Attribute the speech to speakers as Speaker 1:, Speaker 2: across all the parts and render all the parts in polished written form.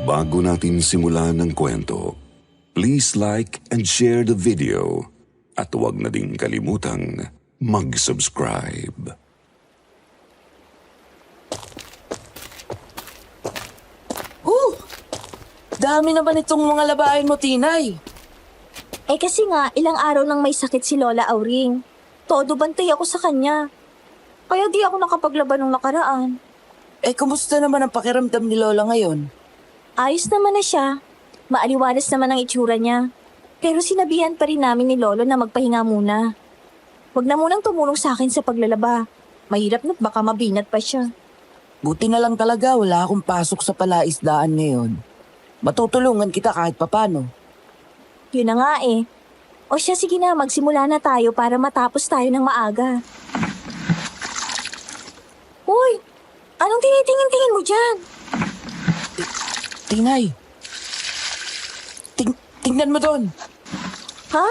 Speaker 1: Bago natin simulan ng kwento, please like and share the video at huwag na ding kalimutang mag-subscribe.
Speaker 2: Dami naman itong mga labahin mo, Tinay.
Speaker 3: Eh kasi nga, ilang araw nang may sakit si Lola Auring. Todo bantay ako sa kanya. Kaya di ako nakapaglaban nung nakaraan.
Speaker 2: Eh, kumusta naman ang pakiramdam ni Lola ngayon?
Speaker 3: Ayos naman na siya. Maaliwalas naman ang itsura niya. Pero sinabihan pa rin namin ni Lolo na magpahinga muna. Huwag na munang tumulong sa akin sa paglalaba. Mahirap na't baka mabinat pa siya.
Speaker 2: Buti na lang talaga wala akong pasok sa palaisdaan ngayon. Matutulungan kita kahit papano.
Speaker 3: Yun na nga eh. O siya, sige na, magsimula na tayo para matapos tayo ng maaga. Uy! Anong tinitingin-tingin mo dyan?
Speaker 2: Tinay! Tingnan mo doon!
Speaker 3: Ha?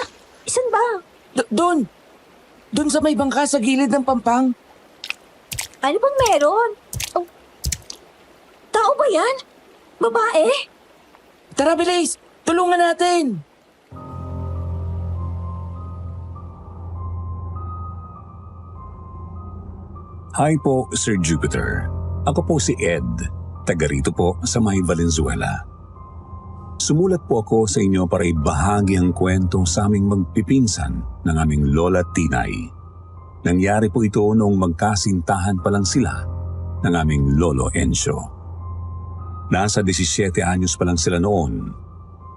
Speaker 3: Isan ba?
Speaker 2: Doon! Doon sa may bangka sa gilid ng pampang.
Speaker 3: Ano bang meron? Oh. Tao ba yan? Babae?
Speaker 2: Tara, bilis! Tulungan natin!
Speaker 4: Hi po, Sir Jupiter. Ako po si Ed, taga rito po sa May Valenzuela. Sumulat po ako sa inyo para ibahagi ang kwento sa aming magpipinsan ng aming Lola Tinay. Nangyari po ito noong magkasintahan pa lang sila ng aming Lolo Encio. Nasa 17 anyos pa lang sila noon,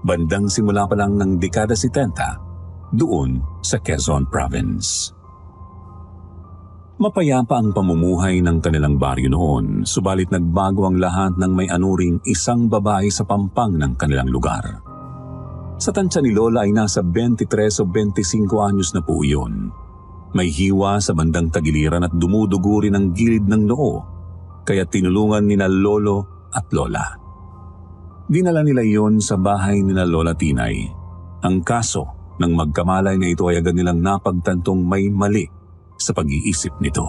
Speaker 4: bandang simula pa lang ng dekada 70, doon sa Quezon Province. Mapayapa ang pamumuhay ng kanilang baryo noon, subalit nagbago ang lahat ng may anuring isang babae sa pampang ng kanilang lugar. Sa tansya ni Lola ay nasa 23 o 25 anyos na po iyon. May hiwa sa bandang tagiliran at dumudugo rin ang gilid ng noo, kaya tinulungan nina Lolo at Lola. Dinala nila iyon sa bahay nina Lola Tinay. Ang kaso ng magkamalay na ito ay agad nilang napagtantong may mali sa pag-iisip nito.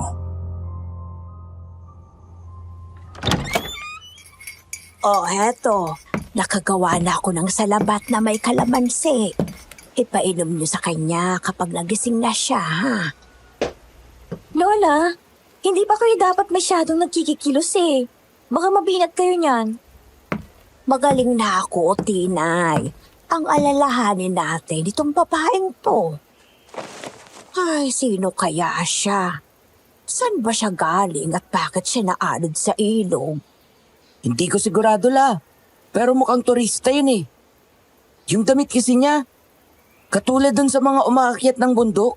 Speaker 3: Oh, heto. Nakagawa na ako ng salabat na may kalamansi. Ipainom niyo sa kanya kapag nagising na siya, ha? Lola, hindi ba kayo dapat masyadong nagkikikilos eh? Baka mabinat kayo niyan. Magaling na ako, Tinay. Ang alalahanin natin itong babaeng to. Ay, sino kaya siya? Saan ba siya galing at bakit siya naanod sa ilog?
Speaker 2: Hindi ko sigurado, La. Pero mukhang turista yun eh. Yung damit kasi niya, katulad dun sa mga umaakyat ng bundok.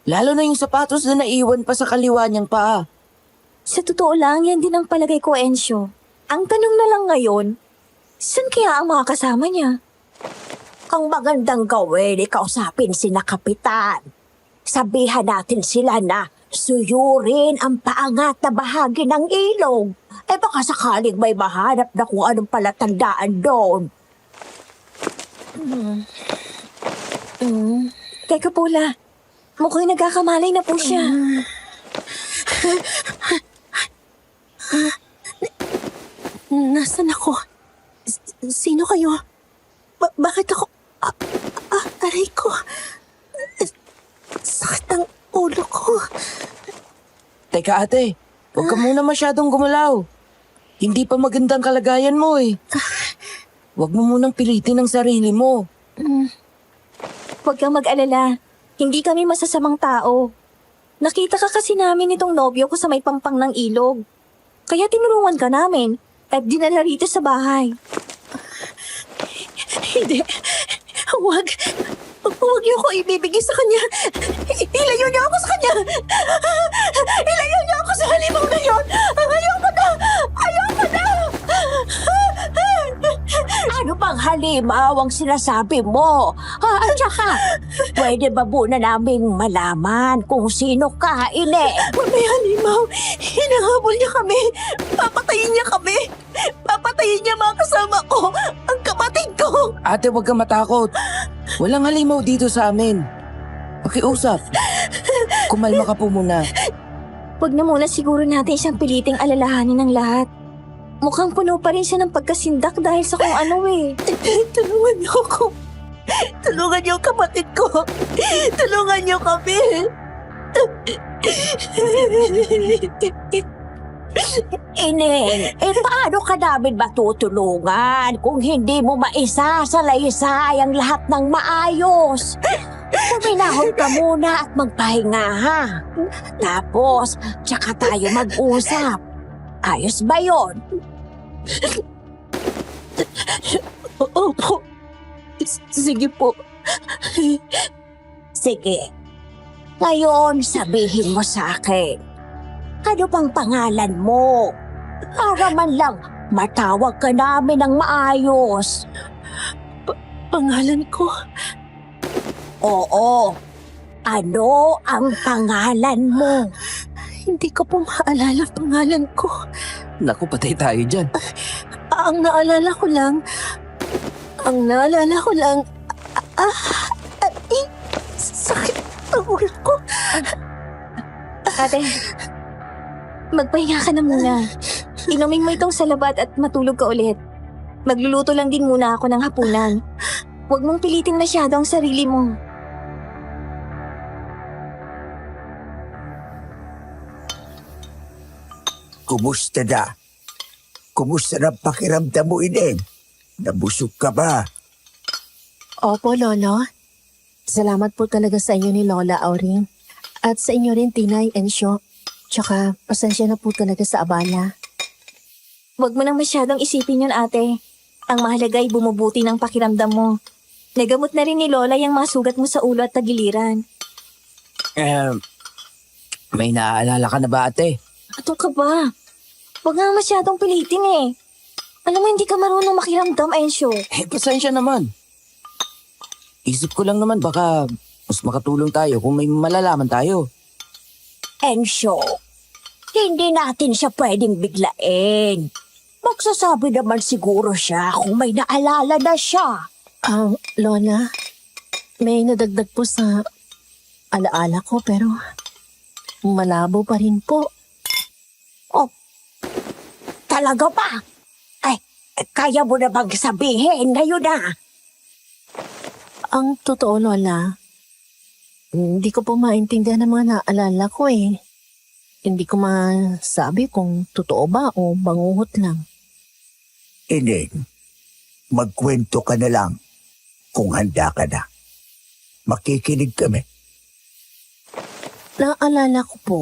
Speaker 2: Lalo na yung sapatos na naiwan pa sa kaliwa niyang paa.
Speaker 3: Sa totoo lang, yan din ang palagay ko, Encio. Ang tanong na lang ngayon, saan kaya ang mga kasama niya? Ang magandang gawin, ikausapin sina Kapitan. Sabihan natin sila na suyurin ang paangat na bahagi ng ilog. Eh baka sakaling may mahanap na kung anong palatandaan doon. Teka po, La. Mukhang nagkakamalay na po siya. Nasaan ako? Sino kayo? Bakit ako? Aray ko. Sakit ang ulo ko.
Speaker 2: Teka ate, huwag ka muna masyadong gumalaw. Hindi pa magandang kalagayan mo eh. Huwag mo munang pilitin ang sarili mo.
Speaker 3: Huwag kang mag-alala. Hindi kami masasamang tao. Nakita ka kasi namin itong nobyo ko sa may pampang ng ilog. Kaya tinulungan ka namin at dinala rito sa bahay. Hindi. Huwag. Huwag niyo ako ibibigay sa kanya. Ilayo niyo ako sa kanya. Ilayo niyo ako sa halimaw na yun. Ayoko na. Ayoko na. Ano bang halimaw ang sinasabi mo? At saka, pwede ba muna naming malaman kung sino ka, Ine? May halimaw. Hinahabol niya kami. Papatayin niya kami. Papatayin niya mga kasama ko. Ang kapatid ko.
Speaker 2: Ate, huwag kang matakot. Walang halimaw dito sa amin. Pakiusap. Kumalma ka po muna.
Speaker 3: Huwag na muna siguro natin siyang piliting alalahanin ng lahat. Mukhang puno pa rin siya ng pagkasindak dahil sa kung ano eh.
Speaker 2: Tulungan niyo ako. Tulungan niyo ang kapatid ko. Tulungan niyo kami.
Speaker 3: Ineng, paano ka namin matutulungan kung hindi mo maisasalaysay ang lahat ng maayos? Puminahon ka muna at magpahinga, ha? Tapos, tsaka tayo mag-usap. Ayos ba yon?
Speaker 2: Opo. Sige po.
Speaker 3: Sige. Ngayon, sabihin mo sa akin. Ano bang pangalan mo? Para man lang matawag ka namin ng maayos.
Speaker 2: Pangalan ko?
Speaker 3: Oo. Ano ang pangalan mo?
Speaker 2: Hindi ko po maalala pangalan ko. Naku, patay tayo dyan. Ang naalala ko lang... sakit ang ulo ko.
Speaker 3: Ate, magpahinga ka na muna. Inumin mo itong salabat at matulog ka ulit. Magluluto lang din muna ako ng hapunan. Huwag mong pilitin masyado ang sarili mo.
Speaker 5: Kumusta na? Kumusta na pakiramdam mo, Ineng? Nabusog ka ba?
Speaker 6: Opo, Lolo. Salamat po talaga sa inyo ni Lola Auring. At sa inyo rin, Tinay and Syo. Tsaka, pasensya na po talaga sa abala.
Speaker 3: Huwag mo nang masyadong isipin yun, ate. Ang mahalaga ay bumubuti ng pakiramdam mo. Nagamot na rin ni Lola yung mga sugat mo sa ulo at tagiliran.
Speaker 2: May naaalala ka na ba, ate?
Speaker 3: Ato ka ba? Huwag nga masyadong pilitin eh. Alam mo, hindi ka marunong makiramdam, Ensyo.
Speaker 2: Pasensya naman. Isip ko lang naman baka mas makatulong tayo kung may malalaman tayo.
Speaker 3: Ensyo, hindi natin siya pwedeng biglain. Magsasabi naman siguro siya kung may naalala na siya.
Speaker 6: Lola, may nadagdag po sa alaala ko pero malabo pa rin po.
Speaker 3: Oh, talaga ba? Ay, kaya mo na bang sabihin ngayon na?
Speaker 6: Ang totoo, Lola, hindi ko po maintindihan ang mga naalala ko eh. Hindi ko masabi kung totoo ba o banguhot lang.
Speaker 5: Ineng, magkwento ka na lang kung handa ka na. Makikinig kami.
Speaker 6: Naalala ko po,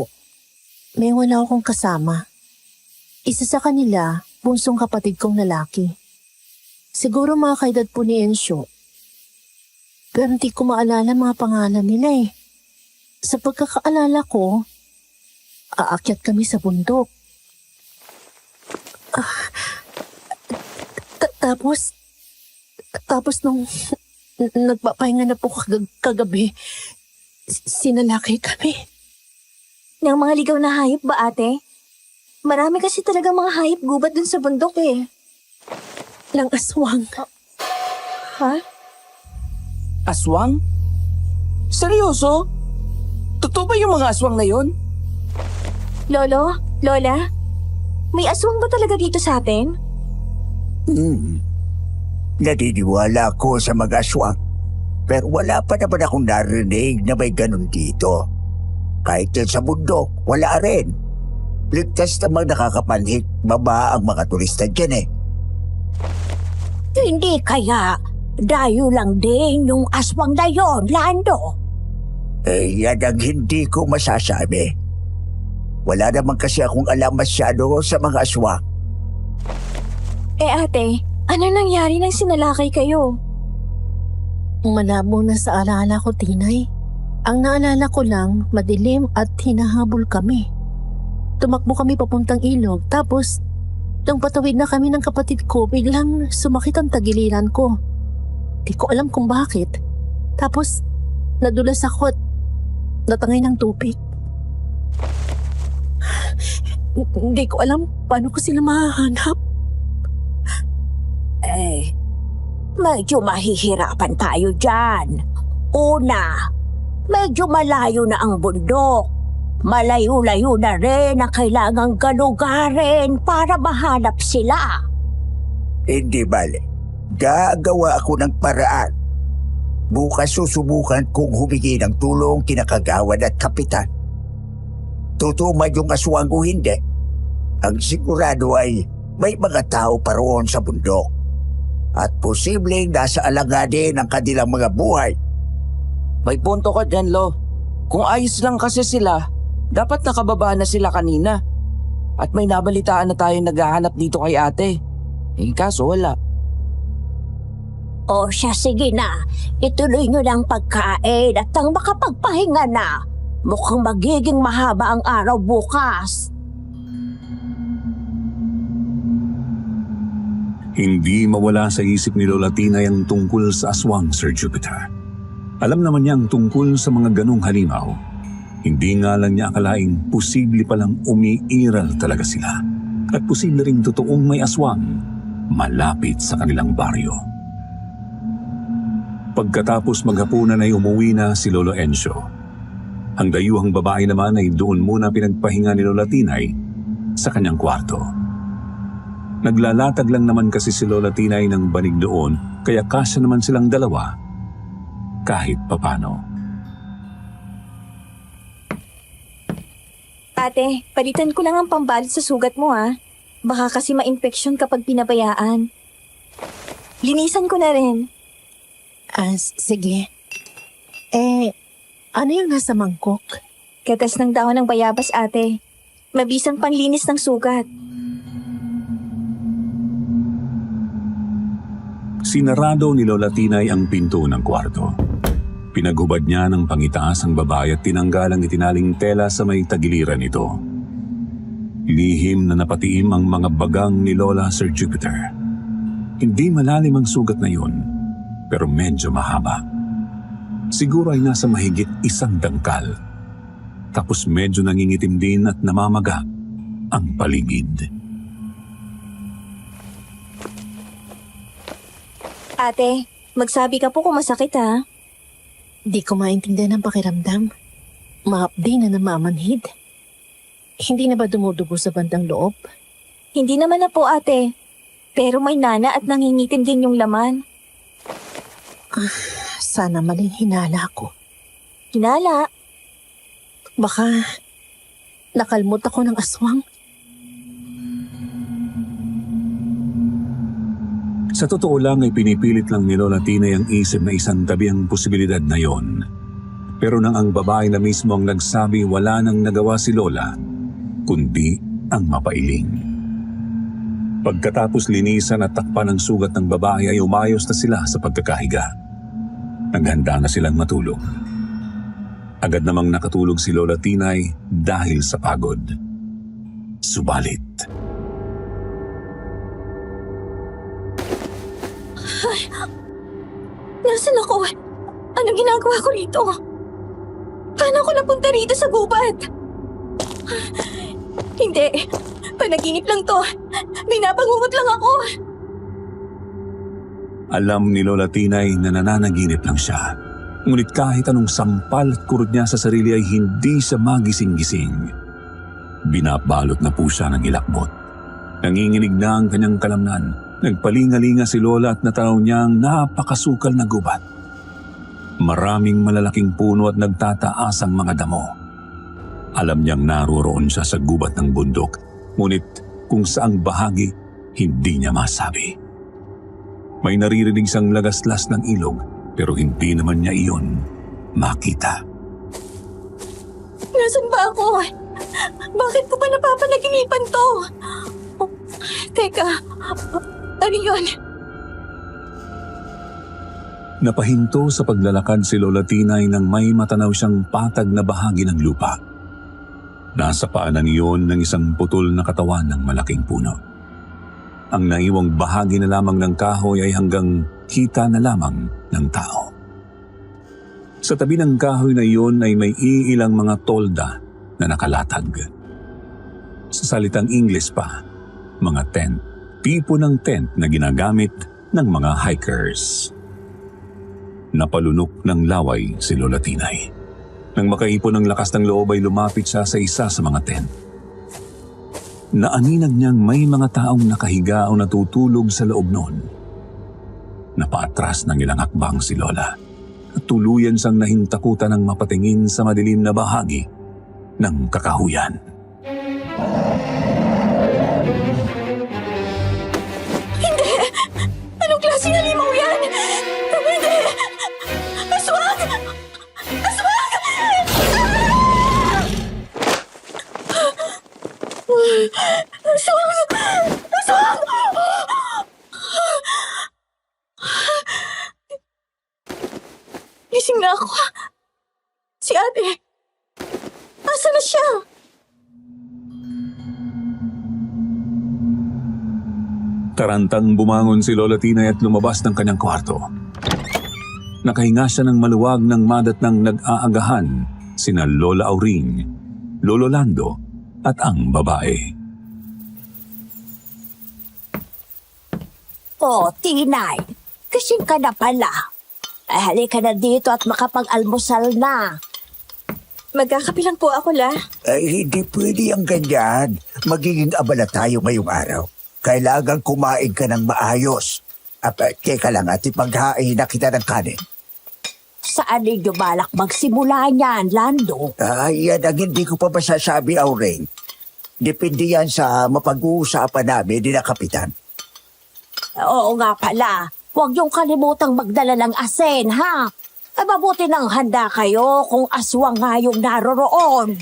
Speaker 6: may wala akong kasama. Isa sa kanila, bunsong kapatid kong lalaki. Siguro mga kaedad po ni Ensyo. Pero hindi ko maalala mga pangalan nila eh. Sa pagkakaalala ko, aakyat kami sa bundok. Tapos nung nagpapahinga na po kagabi, sinalakay kami.
Speaker 3: Ng mga ligaw na hayop ba, ate? Marami kasi talaga mga hayop gubat dun sa bundok eh.
Speaker 6: Lang aswang.
Speaker 3: Ha?
Speaker 2: Aswang? Seryoso? Totoo ba yung mga aswang na yon?
Speaker 3: Lolo? Lola? May aswang ba talaga dito sa atin?
Speaker 5: Naniniwala ako sa mga aswang. Pero wala pa naman akong narinig na may ganun dito. Kahit din sa bundok, wala rin. Ligtas namang nakakapanhik baba ang mga turista dyan eh.
Speaker 3: Hindi kaya dayo lang din yung aswang na yon, Lando.
Speaker 5: Yan ang hindi ko masasabi. Wala naman kasi akong alam masyado sa mga aswang.
Speaker 3: Ate, ano nangyari nang sinalakay kayo?
Speaker 6: Malabo na sa alaala ko, Tinay. Ang naalala ko lang, madilim at hinahabol kami. Tumakbo kami papuntang ilog, tapos nang patawid na kami ng kapatid ko, biglang sumakit ang tagiliran ko. Di ko alam kung bakit. Tapos, nadulas ako at natangay ng tubig. Hindi ko alam paano ko sila mahahanap.
Speaker 3: Medyo mahihirapan tayo dyan. Una, medyo malayo na ang bundok. Malayo-layo na rin ang kailangang galugarin para mahanap sila.
Speaker 5: Hindi bale. Gagawa ako ng paraan. Bukas susubukan kong humingi ng tulong kina Kagawad at Kapitan. Tutumad yung aswang o hindi. Ang sigurado ay may mga tao pa roon sa bundok. At posibleng nasa alanganin ang kanilang mga buhay.
Speaker 2: May punto ka dyan, Lo. Kung ayos lang kasi sila, dapat nakababa na sila kanina. At may nabalitaan na tayong naghahanap dito kay ate. Kaso wala.
Speaker 3: O siya, sige na. Ituloy nyo ng pagkain at ang makapagpahinga na. Mukhang magiging mahaba ang araw bukas.
Speaker 4: Hindi mawala sa isip ni Lola Tinay ang tungkol sa aswang, Sir Jupiter. Alam naman niyang tungkol sa mga ganong halimaw. Hindi nga lang niya akalaing posible palang umiiral talaga sila. At posible ring totoong may aswang malapit sa kanilang baryo. Pagkatapos maghapunan ay umuwi na si Lolo Encio. Ang dayuhang babae naman ay doon muna pinagpahinga ni Lola Tinay sa kanyang kwarto. Naglalatag lang naman kasi si Lola Tinay ng banig doon, kaya kasya naman silang dalawa kahit papano.
Speaker 3: Ate, palitan ko lang ang pambalot sa sugat mo Baka kasi ma-infeksyon kapag pinabayaan. Linisan ko na rin.
Speaker 6: Sige. Ano yung nasa mangkok?
Speaker 3: Gatas ng dahon ng bayabas, ate. Mabisang panlinis ng sugat.
Speaker 4: Sinarado ni Lola Tinay ang pinto ng kwarto. Pinaghubad niya ng pangitaas ang babae at tinanggal ang itinaling tela sa may tagiliran nito. Lihim na napatiim ang mga bagang ni Lola, Sir Jupiter. Hindi malalim ang sugat na yun, pero medyo mahaba. Siguro ay nasa mahigit 1 dangkal. Tapos medyo nangingitim din at namamaga ang paligid.
Speaker 3: Ate, magsabi ka po kung masakit
Speaker 6: Di ko maintindihan ang pakiramdam. Maapdi na namamanhid. Hindi na ba dumudugo sa bandang loob?
Speaker 3: Hindi naman na po, ate. Pero may nana at nangingitim din yung laman.
Speaker 6: Sana maling hinala ko.
Speaker 3: Hinala?
Speaker 6: Baka nakalmot ako ng aswang.
Speaker 4: Sa totoo lang ay pinipilit lang ni Lola Tinay ang isip na isang tabi ang posibilidad na yon. Pero nang ang babae na mismo ang nagsabi, wala nang nagawa si Lola, kundi ang mapailing. Pagkatapos linisan at takpan ng sugat ng babae ay umayos na sila sa pagkakahiga. Naghanda na silang matulog. Agad namang nakatulog si Lola Tinay dahil sa pagod. Subalit,
Speaker 3: Nasaan ako? Anong ginagawa ko rito? Paano ako napunta rito sa gubat? Hindi. Panaginip lang to. Binabangungot lang ako.
Speaker 4: alam ni Lola Tinay na nananaginip lang siya. Ngunit kahit anong sampal at kurot niya sa sarili ay hindi siya magising-gising. Binabalot na po siya ng ilakbot. Nanginginig na ang kanyang kalamnan. Nagpalingalinga si Lola at natanaw niya ang napakasukal na gubat. Maraming malalaking puno at nagtataas ang mga damo. Alam niyang naroroon siya sa gubat ng bundok, ngunit kung saang bahagi, hindi niya masabi. May naririnig siyang lagaslas ng ilog, pero hindi naman niya iyon makita.
Speaker 3: Nasaan ba ako? Bakit ko pa napapanaginipan to? Oh, teka, ano yun?
Speaker 4: Napahinto sa paglalakad si Lola Tinay nang may matanaw siyang patag na bahagi ng lupa. Nasa paanan iyon ng isang putol na katawan ng malaking puno. Ang naiwang bahagi na lamang ng kahoy ay hanggang kita na lamang ng tao. Sa tabi ng kahoy na iyon ay may iilang mga tolda na nakalatag. Sa salitang Ingles pa, mga tent, tipo ng tent na ginagamit ng mga hikers. Napalunok ng laway si Lola Tinay. Nang makaipon ng lakas ng loob ay lumapit siya sa isa sa mga tent. Naaninag niyang may mga taong nakahiga o natutulog sa loob noon. Napaatras ng ilang hakbang si Lola at tuluyan siyang nahintakutan ng mapatingin sa madilim na bahagi ng kakahuyan.
Speaker 3: Anong klaseng halimaw yan? Hindi! Aswang! Aswang! Aswang! Aswang! Gising na ako. Si ate. Asa na siya?
Speaker 4: Tarantang bumangon si Lola Tinay at lumabas ng kanyang kwarto. Nakahinga siya ng maluwag ng madatnang nag-aagahan sina Lola Auring, Lolo Lando at ang babae.
Speaker 3: Oh, Tinay. Kasing ka na pala. Halika na dito at makapag-almusal na. Magkakape lang po ako, La.
Speaker 5: Ay, hindi pwede ang ganyan. Magiging abala tayo ngayong araw. Kailangan kumain ka ng maayos. Teka lang at ipaghain na kita ng kanin.
Speaker 3: Saan ninyo balak magsimula niyan, Lando?
Speaker 5: Yan ang hindi ko pa masasabi, Auring. Depende yan sa mapag-uusapan namin ni na Kapitan.
Speaker 3: Oo nga pala. Huwag niyong kalimutang magdala ng asin, ha? Mabuti nang handa kayo kung aswang nga yung naroroon.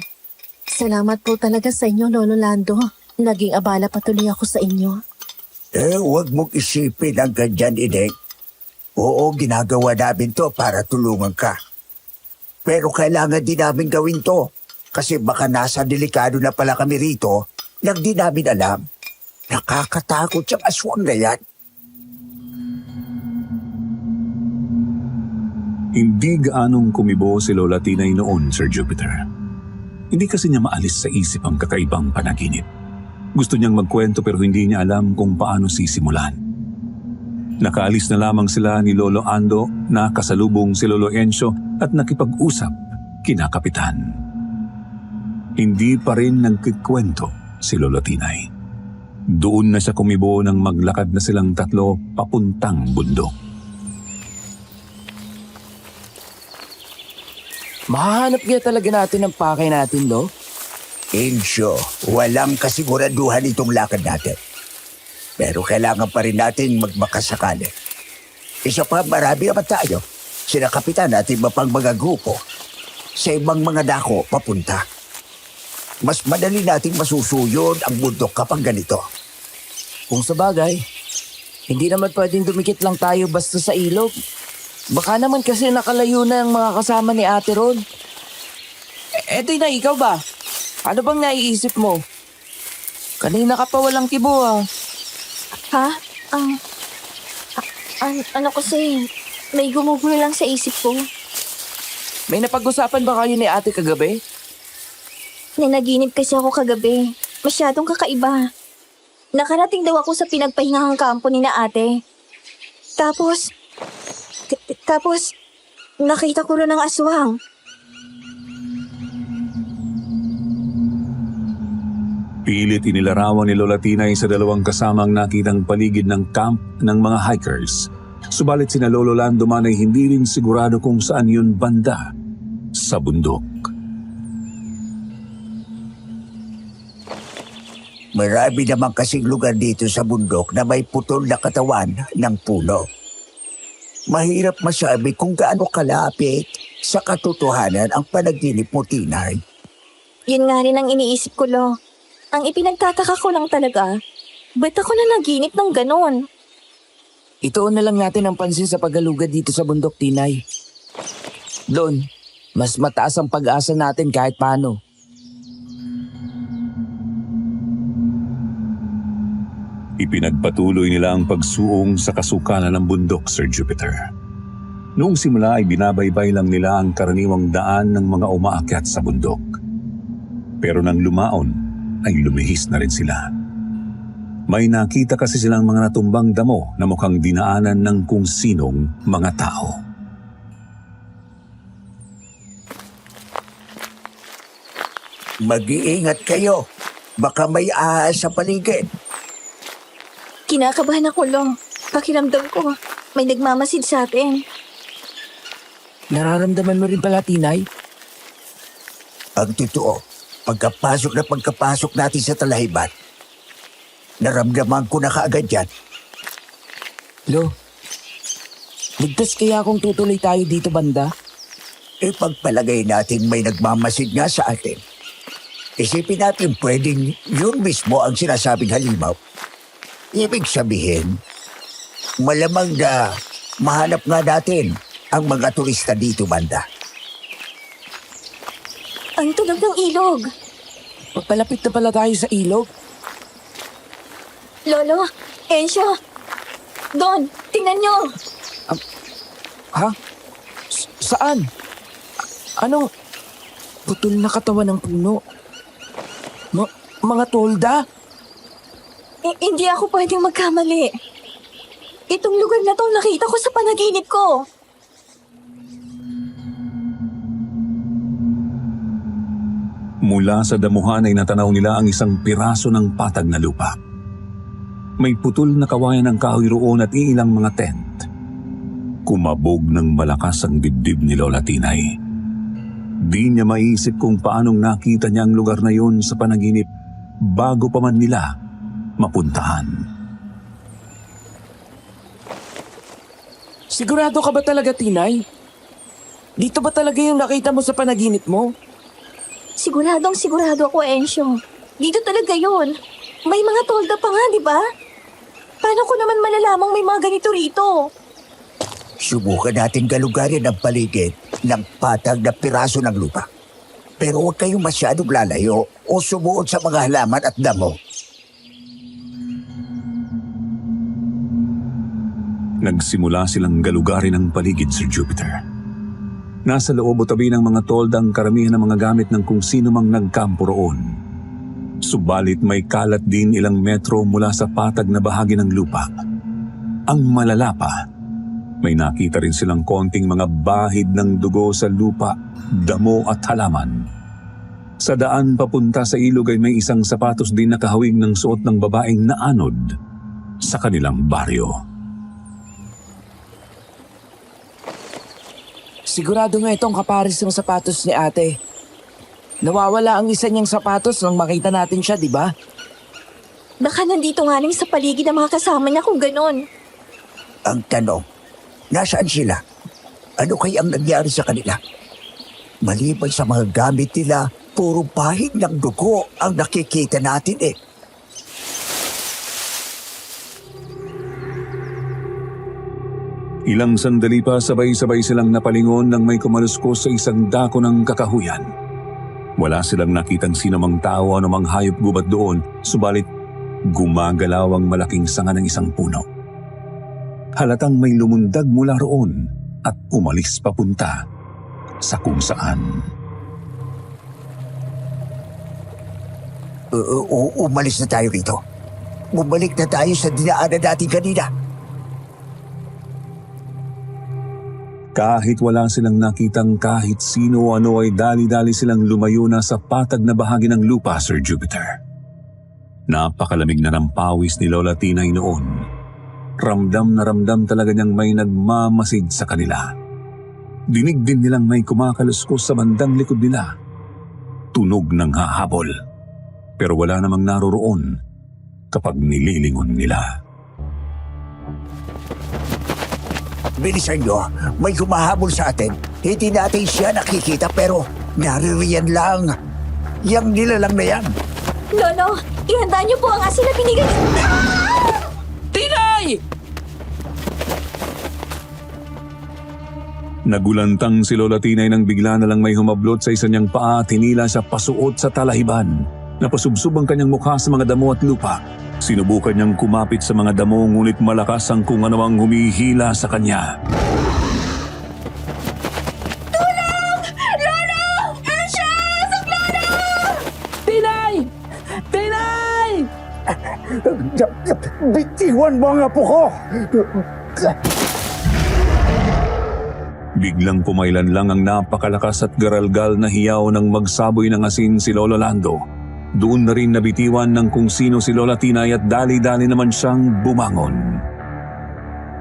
Speaker 6: Salamat po talaga sa inyo, Lolo Lando. Naging abala patuloy ako sa inyo.
Speaker 5: Huwag mong isipin ang ganyan, Ineng. Oo, ginagawa namin to para tulungan ka. Pero kailangan din namin gawin to. Kasi baka nasa delikado na pala kami rito, nang di namin alam. Nakakatakot siyang aswang na yan.
Speaker 4: Hindi gaanong kumibo si Lola Tinay noon, Sir Jupiter. Hindi kasi niya maalis sa isip ang kakaibang panaginip. Gusto niyang magkwento pero hindi niya alam kung paano sisimulan. Nakaalis na lamang sila ni Lolo Ando na kasalubong si Lolo Encio at nakipag-usap kina Kapitan. Hindi pa rin nagkikwento si Lolo Tinay. Doon na siya kumibo nang maglakad na silang tatlo papuntang bundok.
Speaker 2: Mahanap niya talaga natin ang pakay natin, Lo.
Speaker 5: Encio, walang kasiguraduhan itong lakad natin. Pero kailangan pa rin natin magmakasakali. Isa pa, marami naman tayo. Sina Kapitan natin mapang mga grupo. Sa ibang mga dako papunta. Mas madali nating masusuyod ang bundok kapag ganito.
Speaker 2: Kung sa bagay, hindi naman pwedeng dumikit lang tayo basta sa ilog. Baka naman kasi nakalayo na ang mga kasama ni Ate Ron. Eto na, ikaw ba? Ano bang naiisip mo? Kanina ka pa walang kibo, ha?
Speaker 3: Ha? Ano kasi, may gumugulo lang sa isip ko.
Speaker 2: May napag-usapan ba kayo ni Ate kagabi?
Speaker 3: Nanaginip kasi ako kagabi. Masyadong kakaiba. Nakarating daw ako sa pinagpahingahang kampo ni na ate. Tapos, nakita ko rin ng aswang.
Speaker 4: Pilit inilarawan ni Lola Tinay sa dalawang kasamang nakitang paligid ng camp ng mga hikers. Subalit sina Lolo Lando man ay hindi rin sigurado kung saan yun banda sa bundok.
Speaker 5: Marami naman kasing lugar dito sa bundok na may putol na katawan ng puno. Mahirap masabi kung gaano kalapit sa katotohanan ang panaginip mo, Tinay.
Speaker 3: Yun nga rin ang iniisip ko, Lo. Ang ipinagtataka ko lang talaga, ba't ako na naginip ng ganon?
Speaker 2: Ituon na lang natin ang pansin sa paggalugad dito sa bundok, Tinay. Doon, mas mataas ang pag-asa natin kahit paano.
Speaker 4: Ipinagpatuloy nila ang pagsuong sa kasukanan ng bundok, Sir Jupiter. Noong simula ay binabaybay lang nila ang karaniwang daan ng mga umaakyat sa bundok. Pero nang lumaon, ay lumihis na rin sila. May nakita kasi silang mga natumbang damo na mukhang dinaanan ng kung sinong mga tao.
Speaker 5: Mag-iingat kayo. Baka may ahas sa paligid.
Speaker 3: Kinakabahan ako, Lo. Pakiramdam ko, may nagmamasid sa atin.
Speaker 2: Nararamdaman mo rin pala, Tinay?
Speaker 5: Ang totoo, pagkapasok natin sa talahiban, naramdaman ko na kaagad yan.
Speaker 2: Lo, ligtas kaya kung tutuloy tayo dito banda?
Speaker 5: Ipagpalagay natin may nagmamasid nga sa atin. Isipin natin pwedeng yun mismo ang sinasabing halimaw. Ibig sabihin, malamang na mahanap nga natin ang mga turista dito banda.
Speaker 3: Ang tunog ng ilog.
Speaker 2: Papalapit na pala tayo sa ilog.
Speaker 3: Lolo, Ensyo, Don, tingnan nyo.
Speaker 2: Ha? Saan? Anong putol na katawan ng puno? Mga tolda?
Speaker 3: Hindi ako pwedeng magkamali. Itong lugar na to nakita ko sa panaginip ko.
Speaker 4: Mula sa damuhan ay natanaw nila ang isang piraso ng patag na lupa. May putol na kawayan ng kahoy roon at iilang mga tent. Kumabog ng malakas ang dibdib ni Lola Tinay. Di niya maisip kung paanong nakita niya ang lugar na yun sa panaginip bago pa man nila mapuntahan.
Speaker 2: Sigurado ka ba talaga, Tinay? Dito ba talaga yung nakita mo sa panaginip mo?
Speaker 3: Siguradong sigurado ako, Ensyo. Dito talaga yun. May mga tolda pa nga, di ba? Paano ko naman malalamang may mga ganito rito?
Speaker 5: Subukan natin galugarin ang paligid ng patag na piraso ng lupa. Pero huwag kayong masyadong lalayo o sumuot sa mga halaman at damo.
Speaker 4: Nagsimula silang galugarin ang paligid, Sir Jupiter. Nasa loob o tabi ng mga tolda ang karamihan ng mga gamit ng kung sino mang nagkampo roon. Subalit may kalat din ilang metro mula sa patag na bahagi ng lupa. Ang malala pa, may nakita rin silang konting mga bahid ng dugo sa lupa, damo at halaman. Sa daan papunta sa ilog ay may isang sapatos din na kahawig ng suot ng babaeng naanod sa kanilang baryo.
Speaker 2: Sigurado nga itong kapares ng sapatos ni ate. Nawawala ang isa niyang sapatos nang makita natin siya, di ba?
Speaker 3: Baka nandito nga lang sa paligid ang mga kasama niya kung ganon.
Speaker 5: Ang tanong, nasaan sila? Ano kayang nangyari sa kanila? Maliban sa mga gamit nila, puro bahid ng dugo ang nakikita natin eh.
Speaker 4: Ilang sandali pa sabay-sabay silang napalingon nang may kumaluskos sa isang dako ng kakahuyan. Wala silang nakitang sinumang tao o anumang hayop gubat doon, subalit gumagalaw ang malaking sanga ng isang puno. Halatang may lumundag mula roon at umalis papunta sa kung saan.
Speaker 5: Umalis na tayo rito. Bumalik na tayo sa dinaanan natin kanina.
Speaker 4: Kahit wala silang nakitang kahit sino o ano ay dali-dali silang lumayo na sa patag na bahagi ng lupa, Sir Jupiter. Napakalamig na ng pawis ni Lola Tinay noon. Ramdam na ramdam talaga niyang may nagmamasid sa kanila. Dinig din nilang may kumakaluskos sa bandang likod nila. Tunog ng hahabol. Pero wala namang naroroon kapag nililingon nila.
Speaker 5: Bilisan nyo, may humahabol sa atin. Hindi natin siya nakikita pero naririyan lang. Yang nilalang na yan.
Speaker 3: Lolo, ihanda niyo po ang asin na binigay niyo.
Speaker 2: Tinay!
Speaker 4: Nagulantang si Lola Tinay nang bigla na lang may humablot sa isa niyang paa at hinila siya pasuot sa talahiban. Napasubsob ang kanyang mukha sa mga damo at lupa. Sinubukan niyang kumapit sa mga damo ngunit malakas ang kung anumang humihila sa kanya.
Speaker 3: Tulong! Lolo! Ensyo! Saklolo!
Speaker 2: Tinay! Tinay!
Speaker 5: Bitiwan mo ang apo ko!
Speaker 4: Biglang pumailan lang ang napakalakas at garalgal na hiyaw ng magsaboy ng asin si Lolo Lando. Doon na rin nabitiwan ng kung sino si Lola Tinay at dali-dali naman siyang bumangon.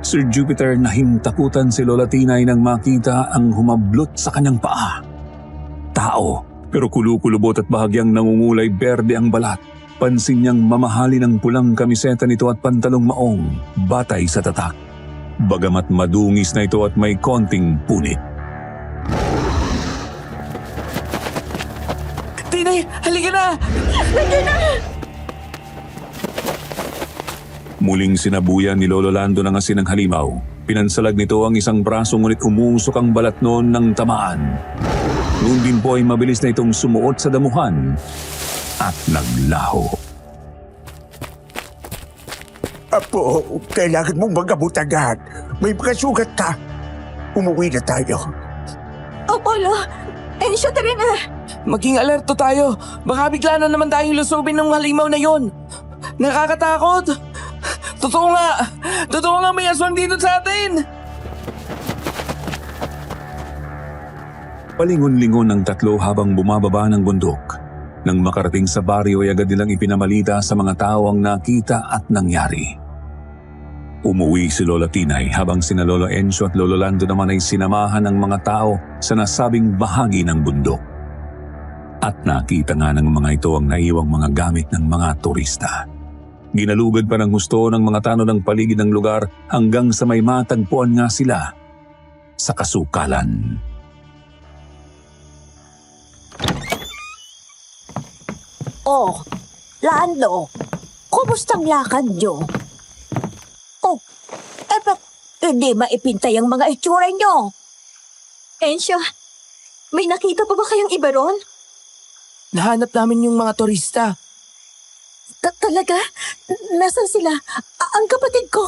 Speaker 4: Sir Jupiter, nahintakutan si Lola Tinay nang makita ang humablot sa kanyang paa. Tao, pero kulukulubot at bahagyang nangungulay berde ang balat. Pansin niyang mamahali ng pulang kamiseta nito at pantalong maong, batay sa tatak. Bagamat madungis na ito at may konting punit.
Speaker 2: Tinay, halika na!
Speaker 4: Muling sinabuyan ni Lolo Lando ng asin ng halimaw. Pinansalag nito ang isang braso ngunit umusok ang balat noon ng tamaan. Noon din po ay mabilis na itong sumuot sa damuhan at naglaho.
Speaker 5: Apo, kailangan mong magamot agad. May mga sugat ka. Umuwi na tayo.
Speaker 3: Apollo, Ensyo, tara na.
Speaker 2: Maging alerto tayo. Baka bigla na naman tayong lusubin ng halimaw na yon. Nakakatakot. Totoo nga may aswang dito sa atin.
Speaker 4: Palingon-lingon ang tatlo habang bumababa ng bundok. Nang makarating sa baryo ay agad nilang ipinamalita sa mga tao ang nakita at nangyari. Umuwi si Lola Tinay habang sina Lolo Ensyo at Lolo Lando naman ay sinamahan ng mga tao sa nasabing bahagi ng bundok. At nakita nga ng mga ito ang naiwang mga gamit ng mga turista. Ginalugad pa ng husto ng mga tanod ng paligid ng lugar hanggang sa may matagpuan nga sila sa kasukalan.
Speaker 3: Oh, Lando, kumustang lakad nyo? Oh, ba't hindi maipintay ang mga itsura nyo? Ensyo, may nakita pa ba kayong iba ron?
Speaker 2: Nahanap namin yung mga turista.
Speaker 3: Talaga? Nasaan sila? Ang kapatid ko.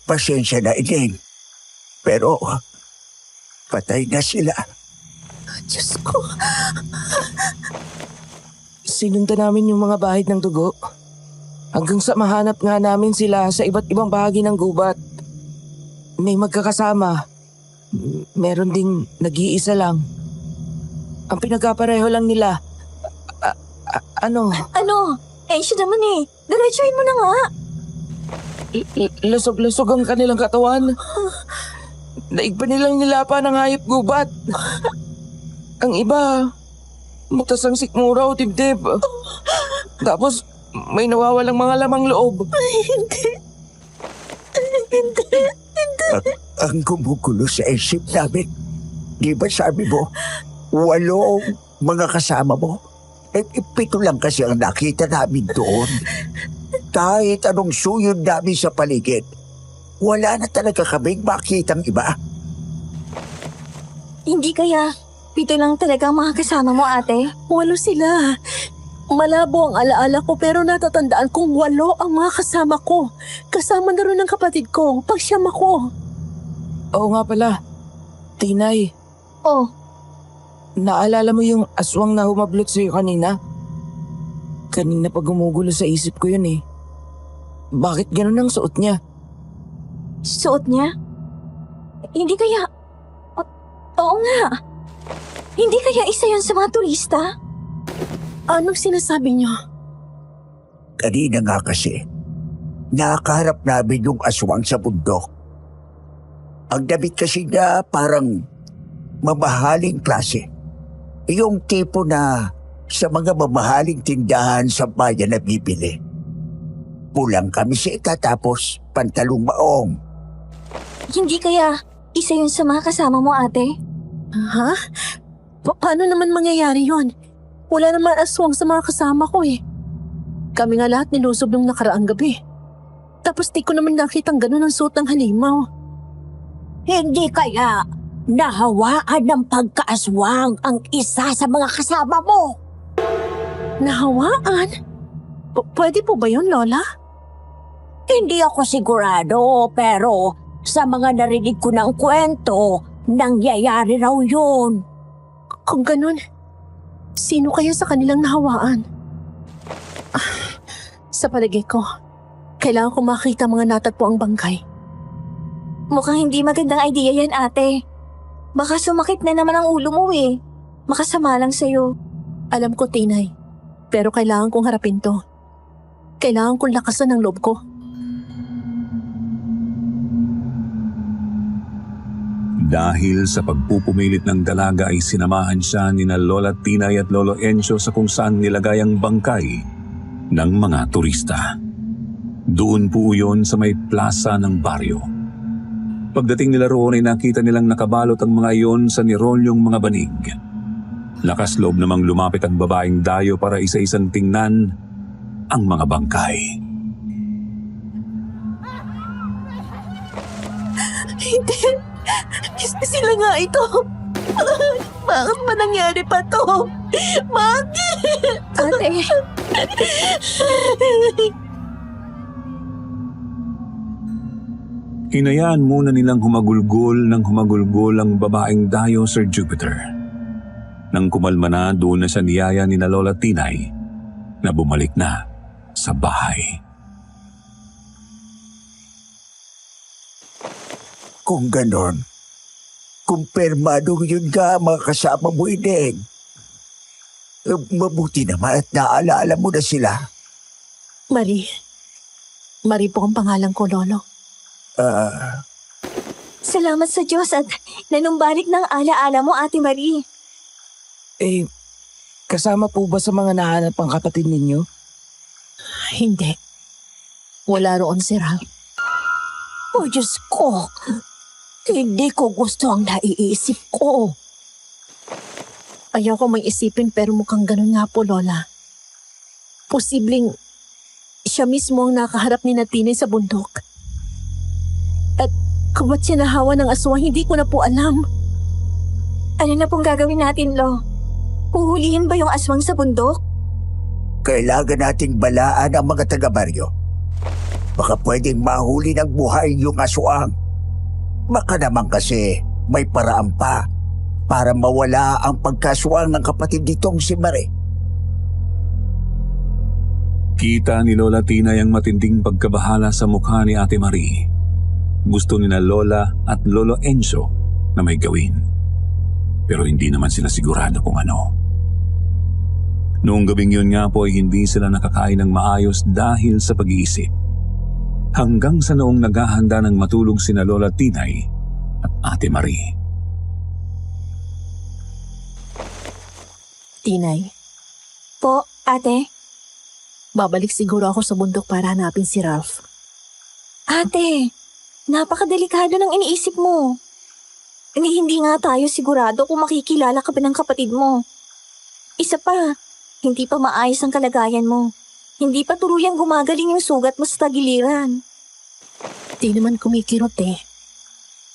Speaker 5: Pasensya na, Ineng. Pero, patay na sila.
Speaker 3: Diyos ko.
Speaker 2: Sinundan namin yung mga bahid ng dugo. Hanggang sa mahanap nga namin sila sa iba't ibang bahagi ng gubat. May magkakasama. Meron ding nag-iisa lang. Ang pinagkapareho lang nila. Ano?
Speaker 3: Ensyo naman eh. Diretsuhin mo na nga.
Speaker 2: Lusog-lusog ang kanilang katawan. Daig pa nilang nilapa ng hayop gubat. Ang iba, mutas ang sikmura o dibdib. Tapos, may nawawalang mga lamang loob.
Speaker 3: Hindi.
Speaker 5: Ang gumugulo sa isip namin. Di ba sabi mo, 8 mga kasama mo? 7 lang kasi ang nakita namin doon. Kahit anong suyod namin sa paligid, wala na talaga kaming makitang iba.
Speaker 3: Hindi kaya 7 lang talaga ang mga kasama mo, ate?
Speaker 6: 8 sila. Malabo ang alaala ko pero natatandaan kong 8 ang mga kasama ko. Kasama na rin ang kapatid ko, pagsyam ako.
Speaker 2: Oo nga pala. Tinay,
Speaker 3: Oh,
Speaker 2: naalala mo yung aswang na humablot sa'yo kanina? Kanina pa gumugulo sa isip ko yun eh. Bakit ganun ang suot niya?
Speaker 3: suot niya? Hindi kaya... Oo nga. Hindi kaya isa yan sa mga turista?
Speaker 6: Anong sinasabi niyo?
Speaker 5: Kanina nga kasi, nakaharap namin yung aswang sa bundok. Ang damit kasi niya parang mamahaling klase. Yung tipo na sa mga mamahaling tindahan sa bayan na bibili. Pulang kamiseta tapos pantalong maong.
Speaker 3: Hindi kaya isa yun sa mga kasama mo, ate?
Speaker 6: Ha? Paano naman mangyayari yon? Wala naman aswang sa mga kasama ko eh. Kami nga lahat nilusob nung nakaraang gabi. Tapos di ko naman nakitang ganun ang suot ng halimaw.
Speaker 3: Hindi kaya nahawaan ng pagkaaswang ang isa sa mga kasama mo?
Speaker 6: Nahawaan? Pwede po ba yun, Lola?
Speaker 3: Hindi ako sigurado, pero sa mga narinig ko ng kwento, nangyayari raw yun.
Speaker 6: Kung ganun, sino kaya sa kanilang nahawaan? Sa palagay ko, kailangan ko makita mga natagpo ang bangkay.
Speaker 3: Mukhang hindi magandang idea yan, ate. Baka sumakit na naman ang ulo mo eh. Makasama lang sa'yo.
Speaker 6: Alam ko, Tinay. Pero kailangan kong harapin to. Kailangan kong lakasan ang loob ko.
Speaker 4: Dahil sa pagpupumilit ng dalaga ay sinamahan siya ni na Lola Tinay at Lolo Encio sa kung saan nilagay ang bangkay ng mga turista. Doon po yun sa may plaza ng baryo. Pagdating nila roon ay nakita nilang nakabalot ang mga iyon sa nirolyong mga banig. Lakas loob namang lumapit ang babaeng dayo para isa-isang tingnan ang mga bangkay.
Speaker 6: Hindi. Sila nga ito. Bakit ba nangyari pa to? Bakit?
Speaker 3: Ate,
Speaker 4: Hinayaan muna nilang humagulgol ang babaeng dayo, Sir Jupiter. Nang kumalma na, doon na siya niyaya ni na Lola Tinay na bumalik na sa bahay.
Speaker 5: Kung ganon, kumpirmado yun nga mga kasama mo, Ineng. Mabuti naman at naaalala mo na sila.
Speaker 6: Marie. Marie po ang pangalan ko, Lolo.
Speaker 3: salamat sa Diyos at nanumbalik ng alaala mo, Ate Marie.
Speaker 2: Kasama po ba sa mga nahanap ang kapatid ninyo?
Speaker 6: Hindi. Wala roon si Ralph.
Speaker 3: Oh, Diyos ko. Hindi ko gusto ang naiisip ko.
Speaker 6: Ayaw ko may isipin pero mukhang ganun nga po, Lola. Posibleng siya mismo ang nakaharap ni Tinay sa bundok. At kung ba't siya nahawa ng aswang, hindi ko na po alam.
Speaker 3: Ano na pong gagawin natin, Lo? Huhulihin ba yung aswang sa bundok?
Speaker 5: Kailangan nating balaan ang mga taga-baryo. Baka pwedeng mahuli ng buhay yung aswang. Baka naman kasi may paraan pa para mawala ang pagkaswang ng kapatid nitong si Marie.
Speaker 4: Kita ni Lola Tinay ang matinding pagkabahala sa mukha ni Ate Marie. Gusto ni na Lola at Lolo Enzo na may gawin. Pero hindi naman sila sigurado kung ano. Noong gabing yun nga po ay hindi sila nakakain ng maayos dahil sa pag-iisip. Hanggang sa noong naghahanda ng matulog sina Lola Tinay at Ate Marie.
Speaker 6: Tinay,
Speaker 3: Po, Ate?
Speaker 6: babalik siguro ako sa bundok para hanapin si Ralph.
Speaker 3: Ate, napakadelikado ng iniisip mo. Hindi nga tayo sigurado kung makikilala ka ba ng kapatid mo. Isa pa, hindi pa maayos ang kalagayan mo. Hindi pa tuluyang gumagaling yung sugat mo sa tagiliran.
Speaker 6: Di naman kumikirot eh.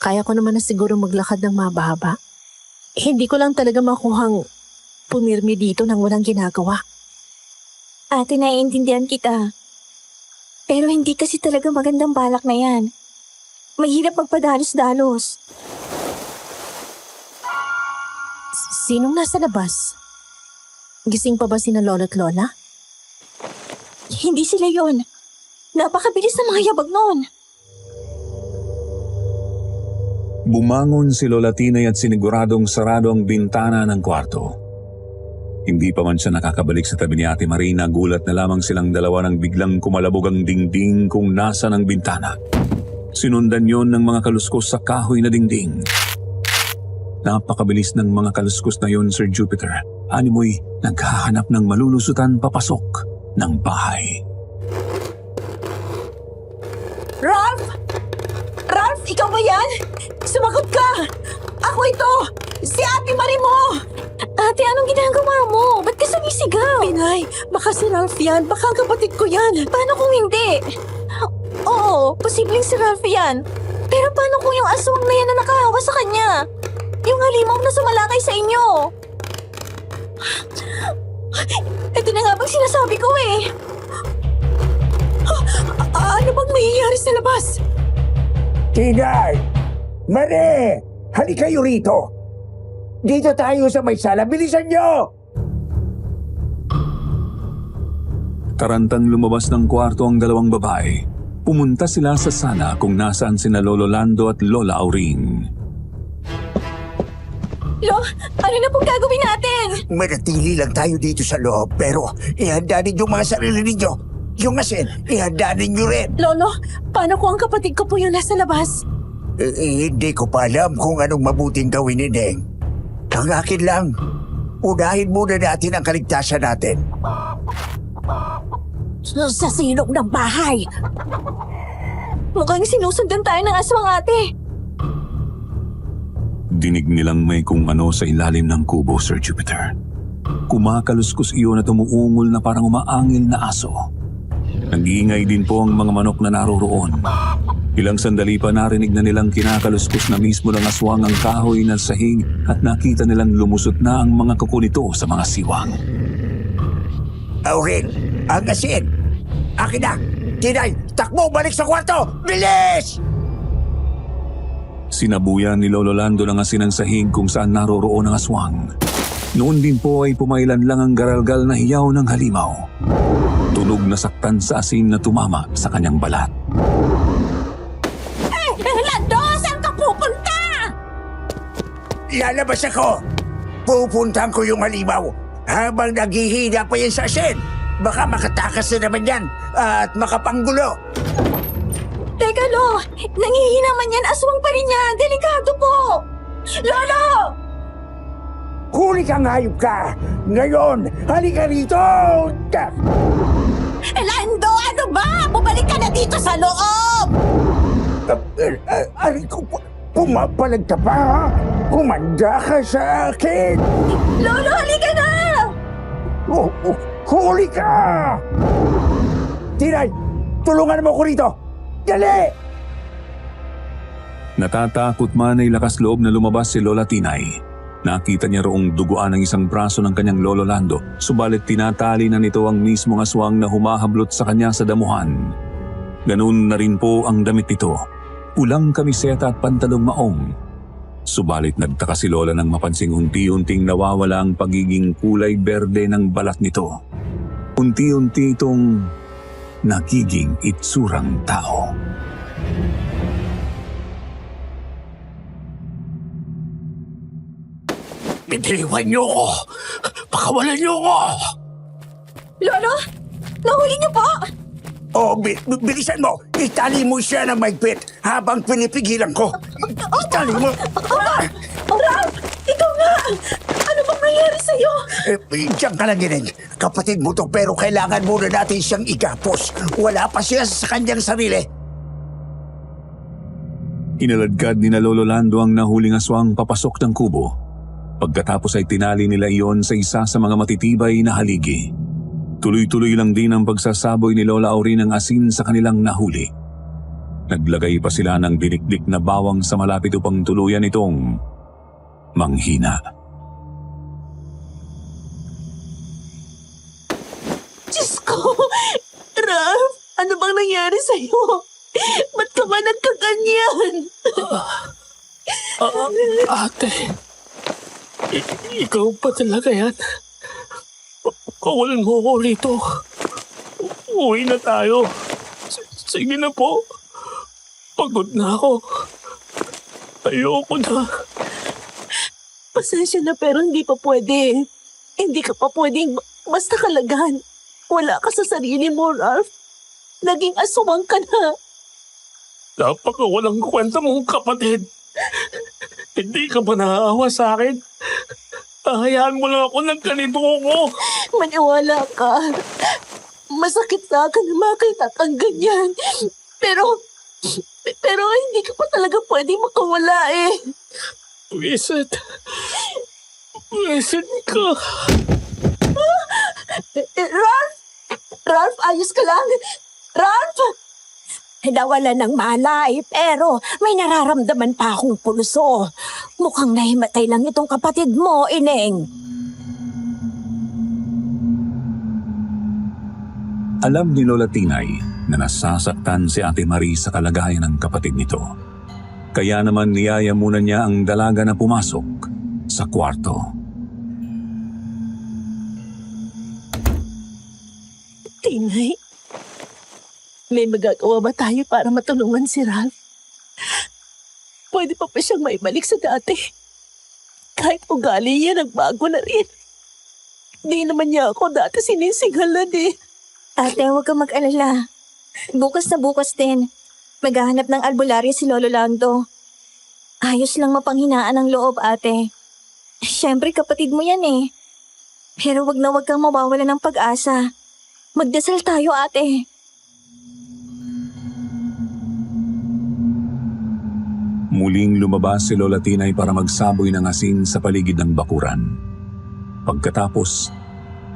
Speaker 6: Kaya ko naman na siguro maglakad ng mababa. Hindi ko lang talaga makuhang pumirmi dito nang walang ginagawa.
Speaker 3: Ate, naiintindihan kita. Pero hindi kasi talaga magandang balak na yan. Mahirap magpadalos-dalos.
Speaker 6: Sinong nasa labas? Gising pa ba sina Lola at Lola?
Speaker 3: Hindi sila yon. Napakabilis ng mga yabag noon.
Speaker 4: Bumangon si Lola Tinay at siniguradong sarado ang bintana ng kwarto. Hindi pa man siya nakakabalik sa tabi ni Ate Marie, nagulat na lamang silang dalawa nang biglang kumalabog ang dingding kung nasa ng bintana. Sinundan yon ng mga kaluskos sa kahoy na dingding. Napakabilis ng mga kaluskos na yon, Sir Jupiter. Animoy naghahanap ng malulusutan papasok ng bahay.
Speaker 3: Ralph! Ralph, ikaw ba yan? Sumagot ka! Ako ito! Si Ate Marie mo! Ate, anong ginagawa mo? Ba't ka sumisigaw?
Speaker 6: Pinay, baka si Ralph yan. Baka ang kapatid ko yan.
Speaker 3: Paano kung hindi? Oo, posibleng si Ralph yan. Pero paano kung yung aswang na yan na nakahawa sa kanya? Yung halimaw na sumalakay sa inyo. Ito na nga bang sinasabi ko eh.
Speaker 6: Ano bang nangyayari sa labas?
Speaker 5: Tinay! Marie! Halika kayo rito! Dito tayo sa may sala. Bilisan nyo!
Speaker 4: Tarantang lumabas ng kwarto ang dalawang babae. Pumunta sila sa sala kung nasaan sina Lolo Lando at Lola Auring.
Speaker 3: Lo, ano na pong gagawin natin?
Speaker 5: Manatili lang tayo dito sa loob, pero ihanda ninyo mga sarili ninyo. Yung asin, ihanda ninyo rin.
Speaker 6: Lolo, paano kung ang kapatid ko po yung nasa labas?
Speaker 5: Hindi ko pa alam kung anong mabuting gawin ni Neng. Ang akin lang, unahin muna natin ang kaligtasan natin.
Speaker 3: Sa silong ng bahay. Mukhang sinusundan tayo ng aswang ate.
Speaker 4: Dinig nilang may kung ano sa ilalim ng kubo, Sir Jupiter. Kumakaluskos iyon at umuungol na parang umaangil na aso. Nag-iingay din po ang mga manok na naroroon. Ilang sandali pa narinig na nilang kinakaluskos na mismo ng aswang ang kahoy ng sahig at nakita nilang lumusot na ang mga kuko nito sa mga siwang.
Speaker 5: Aurel, ang asin! Akin na! Tinay, takbo! Balik sa kwarto! Bilis!
Speaker 4: Sinabuyan ni Lolo Lando ng asin ang sahig kung saan naroroon ang aswang. Noon din po ay pumailan lang ang garalgal na hiyaw ng halimaw. Tunog na saktan sa asin na tumama sa kanyang balat.
Speaker 3: Lando, saan ka pupunta?
Speaker 5: Lalabas ako! Pupuntahan ko yung halimaw habang naghihina pa yan sa asin. Baka makatakas na naman yan at makapanggulo.
Speaker 3: Teka, Lo, nangihina man yan, aswang pa rin yan. Delikado po. Lolo!
Speaker 5: Huli kang hayop ka! Ngayon, halika rito!
Speaker 3: Lando, ano ba? Bumalik ka na dito sa loob!
Speaker 5: Aray ko, pumapalag ka pa, ha? Kumanda ka sa akin!
Speaker 3: Lolo, halika na!
Speaker 5: Huli ka! Tinay, tulungan mo ko rito! Dali!
Speaker 4: Natatakot man ay lakas loob na lumabas si Lola Tinay. Nakita niya roong duguan ng isang braso ng kanyang Lolo Lando, subalit tinatali na nito ang mismong aswang na humahablot sa kanya sa damuhan. Ganun na rin po ang damit nito, pulang kamiseta at pantalong maong. Subalit nagtaka si Lola nang mapansing unti-unting nawawala ang pagiging kulay berde ng balat nito. Unti-unti itong nagiging itsurang tao.
Speaker 5: Bitiwan niyo ko! Pakawalan niyo ko!
Speaker 3: Lolo, nahuli niyo po!
Speaker 5: Bilisan mo! Itali mo siya ng maigpit habang pinipigilan ko! Itali mo!
Speaker 3: Ralph! Ikaw nga! Ano bang nangyari sa'yo?
Speaker 5: Diyan ka lang gineng. Kapatid mo to pero kailangan muna natin siyang igapos. Wala pa siya sa kanyang sarili.
Speaker 4: Inaladkad ni na Lolo Lando ang nahuling aswang papasok ng kubo. Pagkatapos ay tinali nila iyon sa isa sa mga matitibay na haligi. Tuloy-tuloy lang din ang pagsasaboy ni Lola Aurin ng asin sa kanilang nahuli. Naglagay pa sila ng dinikdik na bawang sa malapit upang tuluyan itong manghina.
Speaker 6: Diyos ko! Ralph, ano bang nangyari sa'yo? Ba't ka ba nagkaganyan?
Speaker 7: Ate, ikaw pa talaga yan. Kawalan mo ako rito. Uwi na tayo. Sige na po. Pagod na ako. Ayoko na.
Speaker 6: Pasensya na pero hindi pa pwede. Hindi ka pa pwedeng basta kalagahan. Wala ka sa sarili mo, Ralph. Naging aswang ka na.
Speaker 7: Napakawalang kwenta mong kapatid. Hindi ka ba naaawa sa akin? Hayaan mo lang ako ng ganito ko.
Speaker 6: Maniwala ka. Masakit sa akin na makita kang ganyan. Pero hindi ka pa talaga pwedeng makawala eh.
Speaker 7: Wisit ka.
Speaker 3: Ralph! Ralph, ayos ka lang! Ralph! Nawala ng malay, pero may nararamdaman pa akong pulso. Mukhang nahimatay lang itong kapatid mo, Ineng.
Speaker 4: Alam ni Lola Tinay na nasasaktan si Ate Marie sa kalagayan ng kapatid nito. Kaya naman niyaya muna niya ang dalaga na pumasok sa kwarto.
Speaker 6: Tinay, may magagawa ba tayo para matulungan si Ralph? Pwede pa siyang maibalik sa dati. kahit ugali niya, nagbago na rin. Di naman niya ako dati sinisinghalan eh.
Speaker 3: Ate, huwag kang mag-alala. Bukas na bukas din. Maghahanap ng albularyo si Lolo Lando. Ayos lang mapanghinaan ang loob, ate. Siyempre, kapatid mo yan eh. Pero wag na wag kang mawawala ng pag-asa. Magdasal tayo, ate.
Speaker 4: Muling lumabas si Lola Tinay para magsaboy ng asin sa paligid ng bakuran. Pagkatapos,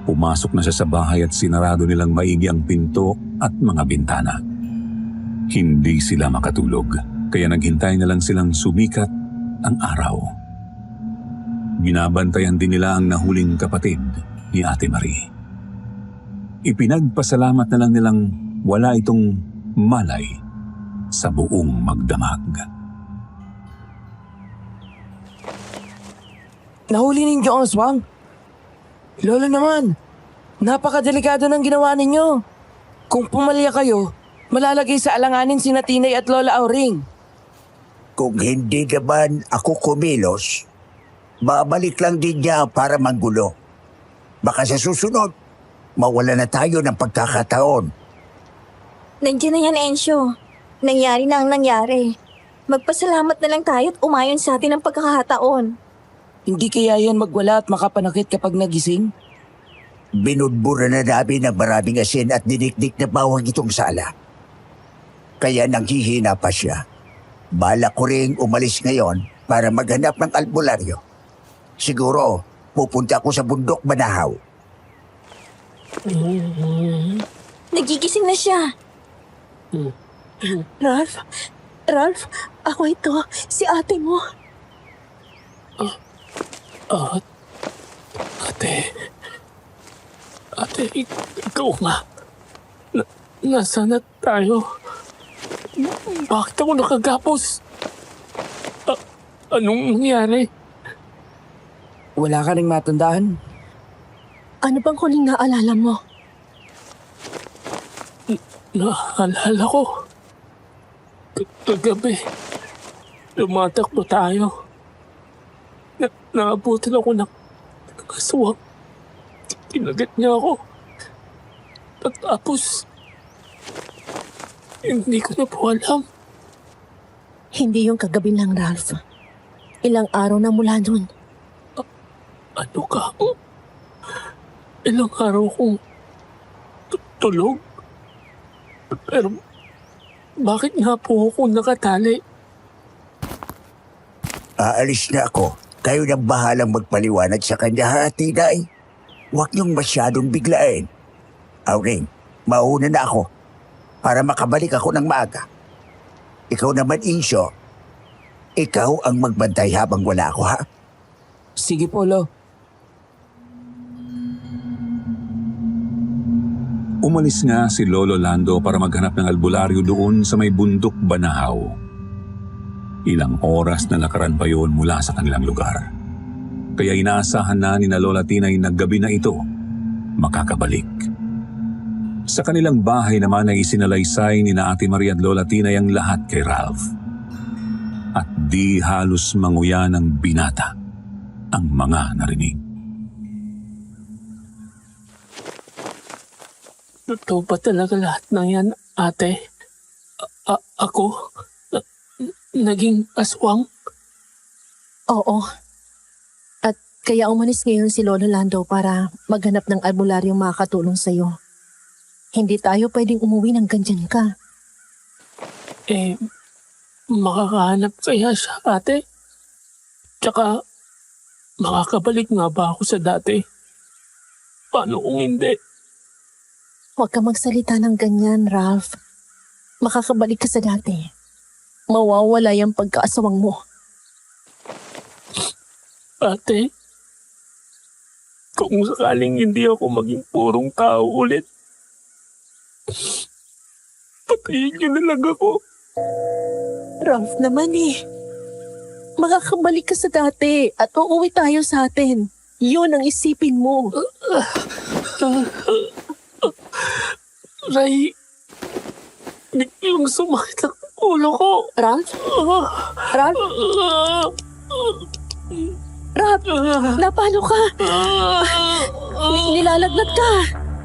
Speaker 4: pumasok na siya sa bahay at sinarado nilang maigi ang pinto at mga bintana. Hindi sila makatulog, kaya naghintay na lang silang sumikat ang araw. Binabantayan din nila ang nahuling kapatid ni Ate Marie. Ipinagpasalamat na lang nilang wala itong malay sa buong magdamag.
Speaker 2: Nahuli ninyo ang aswang. Lolo naman, napakadelikado ng ginawa ninyo. Kung pumalya kayo, malalagay sa alanganin sina Tinay at Lola Auring.
Speaker 5: Kung hindi naman ako kumilos, babalik lang din niya para manggulo. Baka sa susunod, mawala na tayo ng pagkakataon.
Speaker 3: Nandiyan na yan, Ensyo. Nangyari na ang nangyari. Magpasalamat na lang tayo at umayon sa atin ang pagkakataon.
Speaker 2: Hindi kaya yan magwala at makapanakit kapag nagising?
Speaker 5: Binudbura na namin ng maraming asin at dinikdik na bawang itong sala. Kaya nanghihina pa siya. Balak ko ring umalis ngayon para maghanap ng albularyo. Siguro, pupunta ako sa bundok Banahaw.
Speaker 3: Nagigising na siya.
Speaker 6: Ralph, ako ito, si ate mo.
Speaker 7: Ate, ikaw nga. Nasaan na tayo? Bakit ako nakagapos? Anong nangyari?
Speaker 2: Wala ka ring matandaan?
Speaker 6: Ano bang huling naalala mo?
Speaker 7: Naalala ko. Kagabi, lumatakbo tayo. Naabutan ako ng aswang. Tinagat niya ako. Tapos, hindi ko na po alam.
Speaker 6: Hindi yung kagabi lang, Ralph. Ilang araw na mula nun.
Speaker 7: Ano ka? Ilang araw kong tulog? Pero, bakit nga po ako nakatali?
Speaker 5: Aalis na ako. Kayo nang bahalang magpaliwanag sa kanya, ha, Tinay? Huwag niyong masyadong biglain. Auring, mauna na ako para makabalik ako ng maaga. Ikaw naman, Insyo. Ikaw ang magbantay habang wala ako, ha?
Speaker 2: Sige po, Lo.
Speaker 4: Umalis nga si Lolo Lando para maghanap ng albularyo doon sa may bundok Banahaw. Ilang oras na lakaran pa yun mula sa kanilang lugar. Kaya inaasahan na ni na Lola Tinay na gabi na ito makakabalik. Sa kanilang bahay naman ay isinalaysay ni na Ate Maria at Lola Tinay ang lahat kay Ralph. At di halos manguya ng binata ang mga narinig.
Speaker 7: Totoo ba talaga lahat ng yan, ate? Ako? Naging aswang?
Speaker 6: Oo. At kaya umalis ngayon si Lolo Lando para maghanap ng albularyong makakatulong sa'yo. Hindi tayo pwedeng umuwi ng ganyan ka.
Speaker 7: Makakahanap kaya siya, ate? Tsaka, makakabalik nga ba ako sa dati? Paano kung hindi?
Speaker 6: Huwag ka magsalita ng ganyan, Ralph. Makakabalik ka sa dati. Mawawala yung pagkaasawang mo.
Speaker 7: Ate, kung sakaling hindi ako maging purong tao ulit, patayin niyo na lang ako.
Speaker 6: Ralph naman eh. Makakabalik ka sa dati at uuwi tayo sa atin. Yun ang isipin mo.
Speaker 7: Ray, biglang sumakit ang ulo ko.
Speaker 6: Ralph? Ralph? Rap, napalo ka. Nilalagnat ka.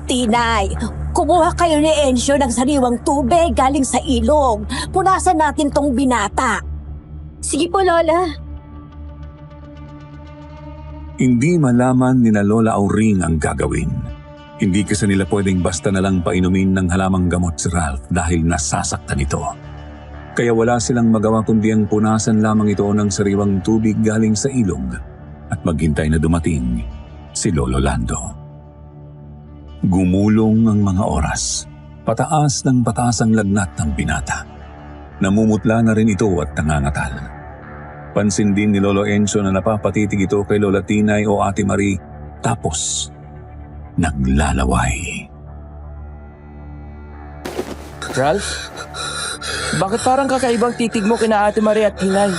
Speaker 3: Tinay, kumuha kayo ni Ensyo ng sariwang tubig galing sa ilog. Punasan natin tong binata. Sige po, Lola.
Speaker 4: Hindi malaman ni na Lola Auring ang gagawin. Hindi kasi nila pwedeng basta na lang painumin ng halamang gamot si Ralph dahil nasasaktan ito. Kaya wala silang magawa kundi ang punasan lamang ito ng sariwang tubig galing sa ilog at maghintay na dumating si Lolo Lando. Gumulong ang mga oras. Pataas ng pataas ang lagnat ng binata. Namumutla na rin ito at nangangatal. Pansin din ni Lolo Enzo na napapatitig ito kay Lola Tinay o Ate Marie, tapos naglalaway.
Speaker 2: Ralph? Bakit parang kakaibang titig mo kina Ate Maria at Tinay?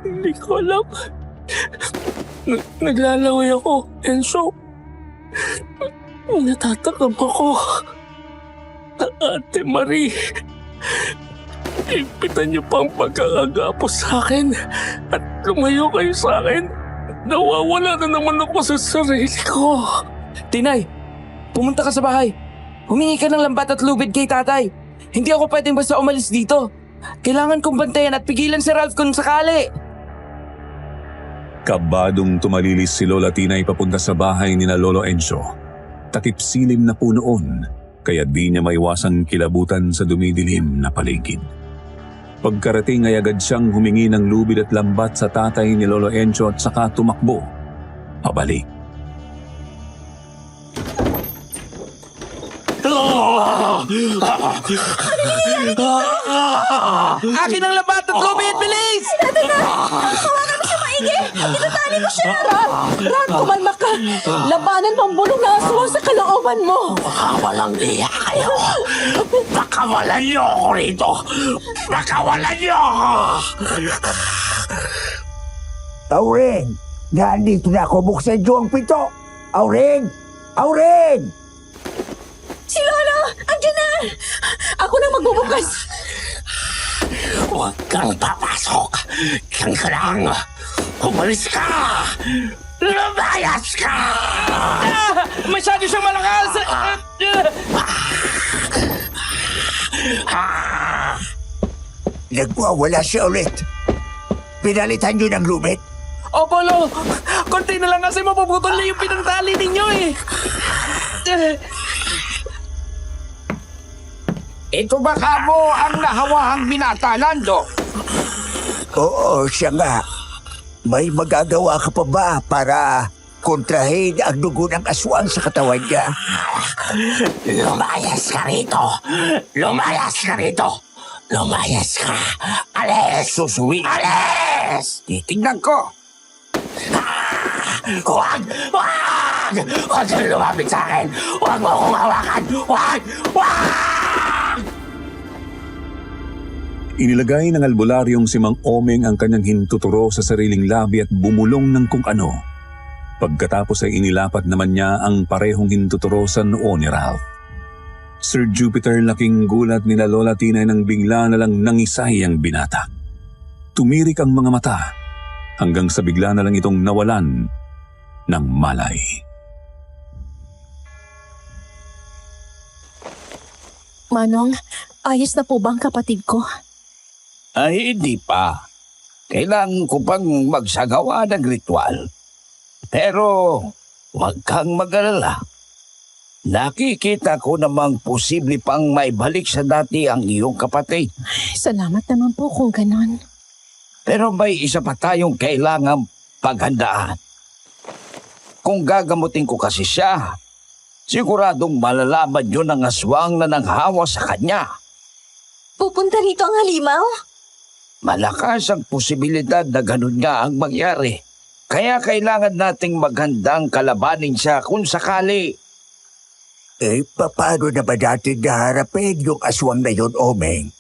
Speaker 7: Hindi ko alam. Naglalaway ako, Enzo. Natatakam ako. Ate Marie, ipitan niyo pang pagkakagapo sa akin at lumayo kayo sa akin. Nawawala na naman ako sa sarili ko.
Speaker 2: Tinay, pumunta ka sa bahay. Humingi ka ng lambat at lubid kay tatay. Hindi ako pwedeng basta umalis dito. Kailangan kong bantayan at pigilan si Ralph kung sakali.
Speaker 4: Kabadong tumalilis si Lola Tinay papunta sa bahay ni na Lolo Enzo. Takip silim na po noon, kaya di niya maiwasang kilabutan sa dumidilim na paligid. Pagkarating ay agad siyang humingi ng lubid at lambat sa tatay ni Lolo Enzo at saka tumakbo pabalik.
Speaker 2: Akin ang lambat at lubid, bilis!
Speaker 3: Hawakan mo siya maigi! Tinatali mo siya! Ran, kumalma ka! Labanan mo ang bulong na aswang sa kalooban mo!
Speaker 8: Walang iya kayo. Pakawalan niyo ako rito. Pakawalan niyo ako.
Speaker 5: Auring! Nandito na ako. Buksan niyo ang pinto! Auring! Auring!
Speaker 3: Si Lolo! Andiyan na! Ako na magbubukas!
Speaker 8: Huwag kang papasok. Diyan ka lang. Umalis ka. Lumayas ka.
Speaker 2: Masyado siyang malakas!
Speaker 5: Nagwawala siya ulit. Pinalitan niyo ng lubid.
Speaker 2: Opo, Lo! Konti na lang kasi mapuputol na yung pinagtali ninyo eh!
Speaker 8: Ito ba kamo ang nahawahang binata, Lando?
Speaker 5: Oo, siya nga. May magagawa ka pa ba para kontrahin ang dugo ng aswang sa katawan niya?
Speaker 8: Lumayas ka rito. Lumayas ka rito. Lumayas ka. Alis! Susuwi. Alis! Titignan ko. Huwag! Huwag! Huwag kang lumapit sa akin! Huwag mo akong hawakan! Huwag! Huwag!
Speaker 4: Inilagay ng albularyong si Mang Omeng ang kanyang hintuturo sa sariling labi at bumulong ng kung ano. Pagkatapos ay inilapat naman niya ang parehong hintuturo sa noo ni Ralph. Sir Jupiter, laking gulat ni na Lola Tinay nang bigla na lang nangisay ang binata. Tumirik ang mga mata hanggang sa bigla na lang itong nawalan ng malay.
Speaker 6: Manong, ayos na po ba ang kapatid ko?
Speaker 8: Ay, hindi pa. Kailangan ko pang magsagawa ng ritual. Pero, huwag kang mag-alala. Nakikita ko namang posible pang maibalik sa dati ang iyong kapatid.
Speaker 6: Salamat naman po kung ganon.
Speaker 8: Pero may isa pa tayong kailangang paghandaan. Kung gagamutin ko kasi siya, siguradong malalaman yun ang aswang na nanghawa sa kanya.
Speaker 3: Pupunta rito ang halimaw?
Speaker 8: Malakas ang posibilidad na ganun nga ang mangyari. Kaya kailangan nating maghandang kalabanin siya kung sakali.
Speaker 5: Paano na ba natin naharapin yung aswang na yun, Omeng?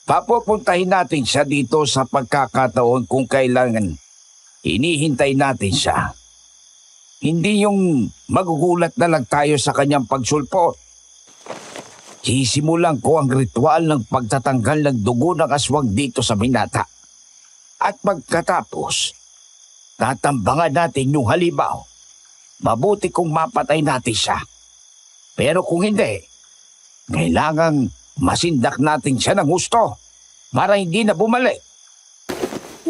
Speaker 8: Papupuntahin natin siya dito sa pagkakataon kung kailangan. Hinihintay natin siya. Hindi yung magugulat na lang tayo sa kanyang pagsulpot. Sisimulan ko ang ritual ng pagtatanggal ng dugo ng aswang dito sa binata. At pagkatapos, tatambangan natin yung halimaw. Mabuti kung mapatay natin siya. Pero kung hindi, kailangang masindak natin siya ng husto para hindi na bumalik.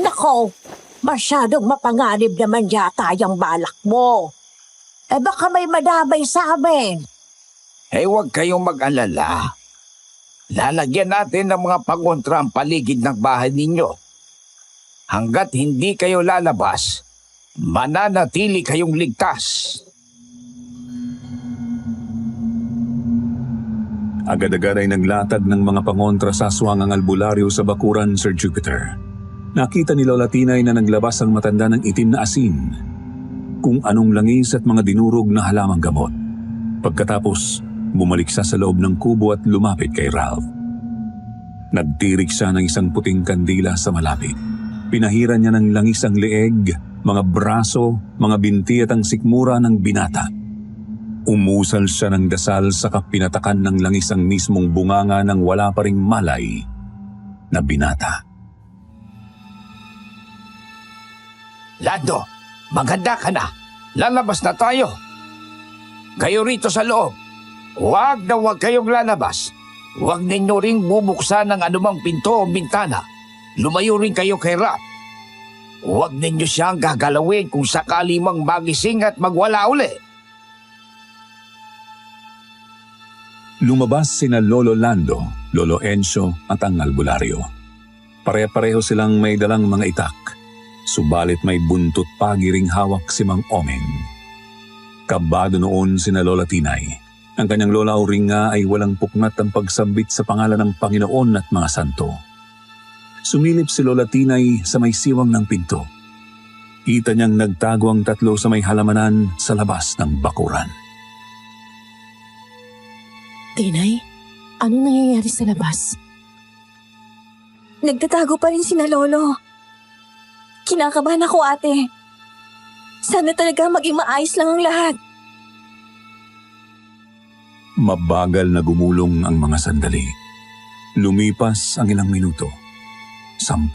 Speaker 3: Nako, masyadong mapanganib naman yata yung balak mo. Baka may madamay sa amin.
Speaker 8: Huwag kayong mag-alala. Lalagyan natin ng mga pangontra ang paligid ng bahay ninyo. Hanggat hindi kayo lalabas, mananatili kayong ligtas.
Speaker 4: Agad-agad ay naglatag ng mga pangontra sa aswang ang albularyo sa bakuran, Sir Jupiter. Nakita ni Lola Tinay na naglabas ang matanda ng itim na asin, kung anong langis at mga dinurog na halamang gamot. Pagkatapos, bumalik siya sa loob ng kubo at lumapit kay Ralph. Nagtirik siya ng isang puting kandila sa malapit. Pinahiran niya ng langis ang leeg, mga braso, mga binti at ang sikmura ng binata. Umusal siya ng dasal sa kapinatakan ng langis ang mismong bunganga ng wala pa ring malay na binata.
Speaker 8: Lando, maganda ka na. Lalabas na tayo. Kayo rito sa loob. Huwag na huwag kayong lalabas. Huwag ninyo ring bubuksan ng anumang pinto o bintana. Lumayo rin kayo kay Rap. Huwag ninyo siyang gagalawin kung sakali mang magising at magwala uli.
Speaker 4: Lumabas sina Lolo Lando, Lolo Encio at ang albularyo. Pare-pareho silang may dalang mga itak, subalit may buntot pagiring hawak si Mang Omeng. Kabado noon sina Lola Tinay. Ang kanyang Lola Auringa ay walang puknat ang pagsambit sa pangalan ng Panginoon at mga santo. Sumilip si Lola Tinay sa may siwang ng pinto. Kita niyang nagtago ang tatlo sa may halamanan sa labas ng bakuran.
Speaker 6: Tinay, anong nangyayari sa labas?
Speaker 3: Nagtatago pa rin sina Lolo. Kinakabahan ako, ate. Sana talaga maging maayos lang ang lahat.
Speaker 4: Mabagal na gumulong ang mga sandali. Lumipas ang ilang minuto. 10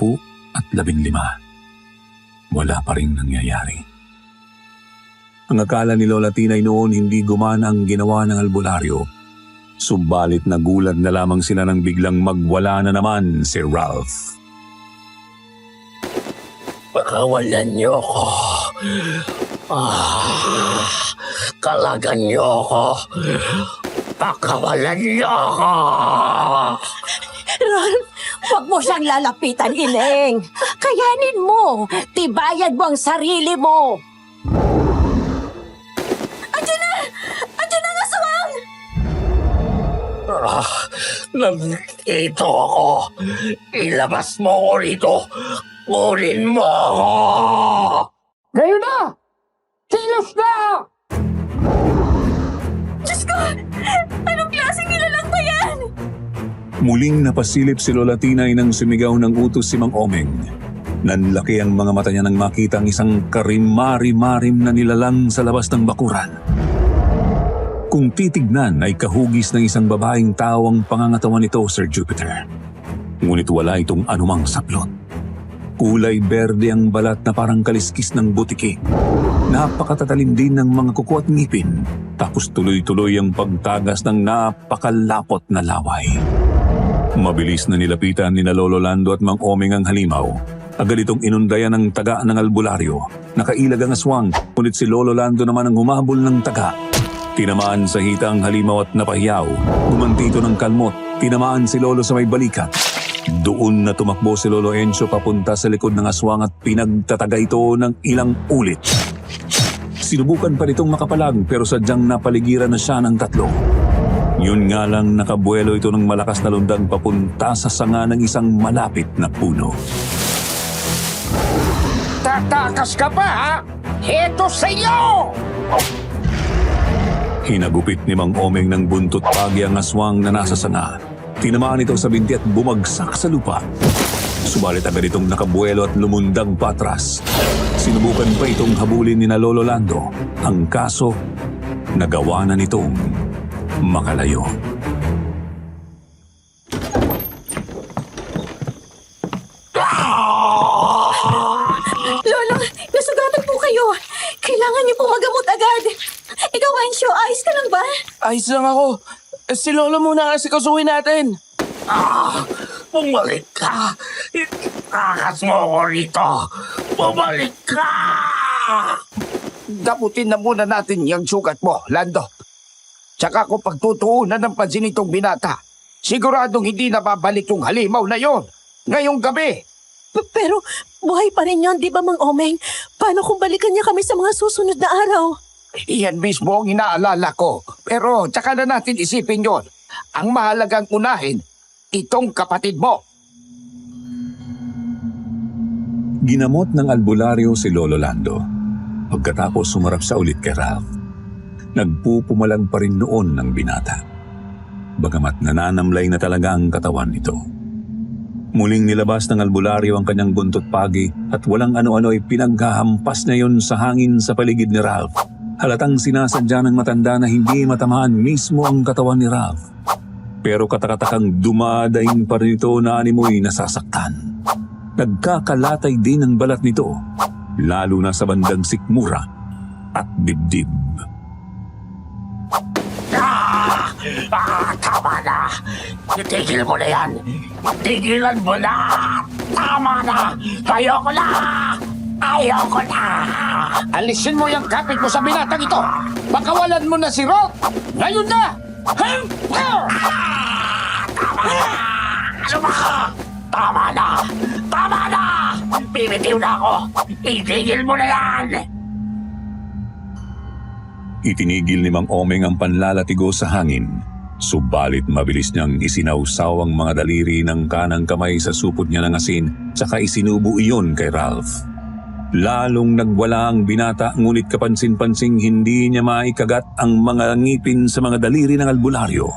Speaker 4: at 15. Wala pa rin nangyayari. Ang akala ni Lola Tinay noon hindi gumana ang ginawa ng albularyo. Subalit nagulat na lamang sila nang biglang magwala na naman si Ralph.
Speaker 7: Pakawalan niyo ako. Kalagan niyo ako. Pakawalan niyo ako.
Speaker 3: Ron, huwag mo siyang lalapitan, Ineng. Kayanin mo. Tibayan mo ang sarili mo. Andiyan na! Andiyan na ang aswang!
Speaker 7: Nandito ako. Ilabas mo ako rito. Kunin mo ako.
Speaker 8: Ngayon na! Kilos na!
Speaker 3: Diyos ko! Anong klaseng nilalang ba yan?
Speaker 4: Muling napasilip si Lola Tinay nang sumigaw ng utos si Mang Omeng. Nanlaki ang mga mata niya nang makita ang isang karimari-marim na nilalang sa labas ng bakuran. Kung titignan ay kahugis ng isang babaeng tao ang pangangatawan nito, Sir Jupiter. Ngunit wala itong anumang saplot. Kulay berde ang balat na parang kaliskis ng butiki. Napakatatalim din ng mga kuko at ngipin. Tapos tuloy-tuloy ang pagtagas ng napakalapot na laway. Mabilis na nilapitan ni Lolo Lando at Mang Omeng ang halimaw. Agad itong inundayan ng taga ng albularyo. Nakailag ang aswang, ngunit si Lolo Lando naman ang humabol ng taga. Tinamaan sa hita ang halimaw at napahiyaw. Gumanti ito ng kalmot. Tinamaan si Lolo sa may balikat. Doon na tumakbo si Lolo Encio papunta sa likod ng aswang at pinagtataga ito ng ilang ulit. Sinubukan pa nitong makapalag pero sadyang napaligiran na siya ng tatlo. Yun nga lang nakabuelo ito ng malakas na lundang papunta sa sanga ng isang malapit na puno.
Speaker 8: Tatakas ka pa, ha? Heto sa iyo!
Speaker 4: Hinagupit ni Mang Omeng ng buntot pagi ang aswang na nasa sanga. Tinamaan ito sa binti at bumagsak sa lupa. Subalit agad itong nakabuelo at lumundang patras. Sinubukan pa itong habulin ni Lolo Lando. Ang kaso, nagawa na nitong makalayo.
Speaker 3: kayo. Kailangan niyo po magamot agad. Ikaw, Ensyo, ayos ka lang ba?
Speaker 2: Ayos lang ako. Si Lolo muna kasi kasuhin natin.
Speaker 8: Bumalik ka! Itakas mo ako rito! Bumalik ka! Daputin na muna natin yung sugat mo, Lando. Tsaka kung pagtutuunan ng pansin itong binata, siguradong hindi na babalik yung halimaw na yon ngayong gabi.
Speaker 6: Pero buhay pa rin yun, di ba, Mang Omeng? Paano kung balikan niya kami sa mga susunod na araw?
Speaker 8: Iyan mismo ang inaalala ko. Pero tsaka na natin isipin yon. Ang mahalagang unahin, itong kapatid mo.
Speaker 4: Ginamot ng albularyo si Lolo Lando. Pagkatapos sumarap sa ulit kay Ralph, nagpupumalag pa rin noon ng binata. Bagamat nananamlay na talaga ang katawan nito. Muling nilabas ng albularyo ang kanyang buntot pagi at walang ano-ano ay pinaghahampas na yon sa hangin sa paligid ni Ralph. Halatang sinasadya ng matanda na hindi matamaan mismo ang katawan ni Ralph. Pero katakatakang dumadaing pa rin ito na animoy nasasaktan. Nagkakalatay din ang balat nito, lalo na sa bandang sikmura at dibdib.
Speaker 8: Tama na! Itigil mo na yan! Tigilan mo na! Tama na! Ayoko na! Ayoko na! Alisin mo yung kapit mo sa binatang ito! Pakawalan mo na si Roth! Ngayon na! Tama na! Tama na! Bibitiw na ako! Itigil mo na yan!
Speaker 4: Itinigil ni Mang Omeng ang panlalatigo sa hangin, subalit mabilis niyang isinausaw ang mga daliri ng kanang kamay sa supot niya ng asin, tsaka isinubo iyon kay Ralph. Lalong nagwala ang binata, ngunit kapansin-pansing hindi niya maikagat ang mga ngipin sa mga daliri ng albularyo.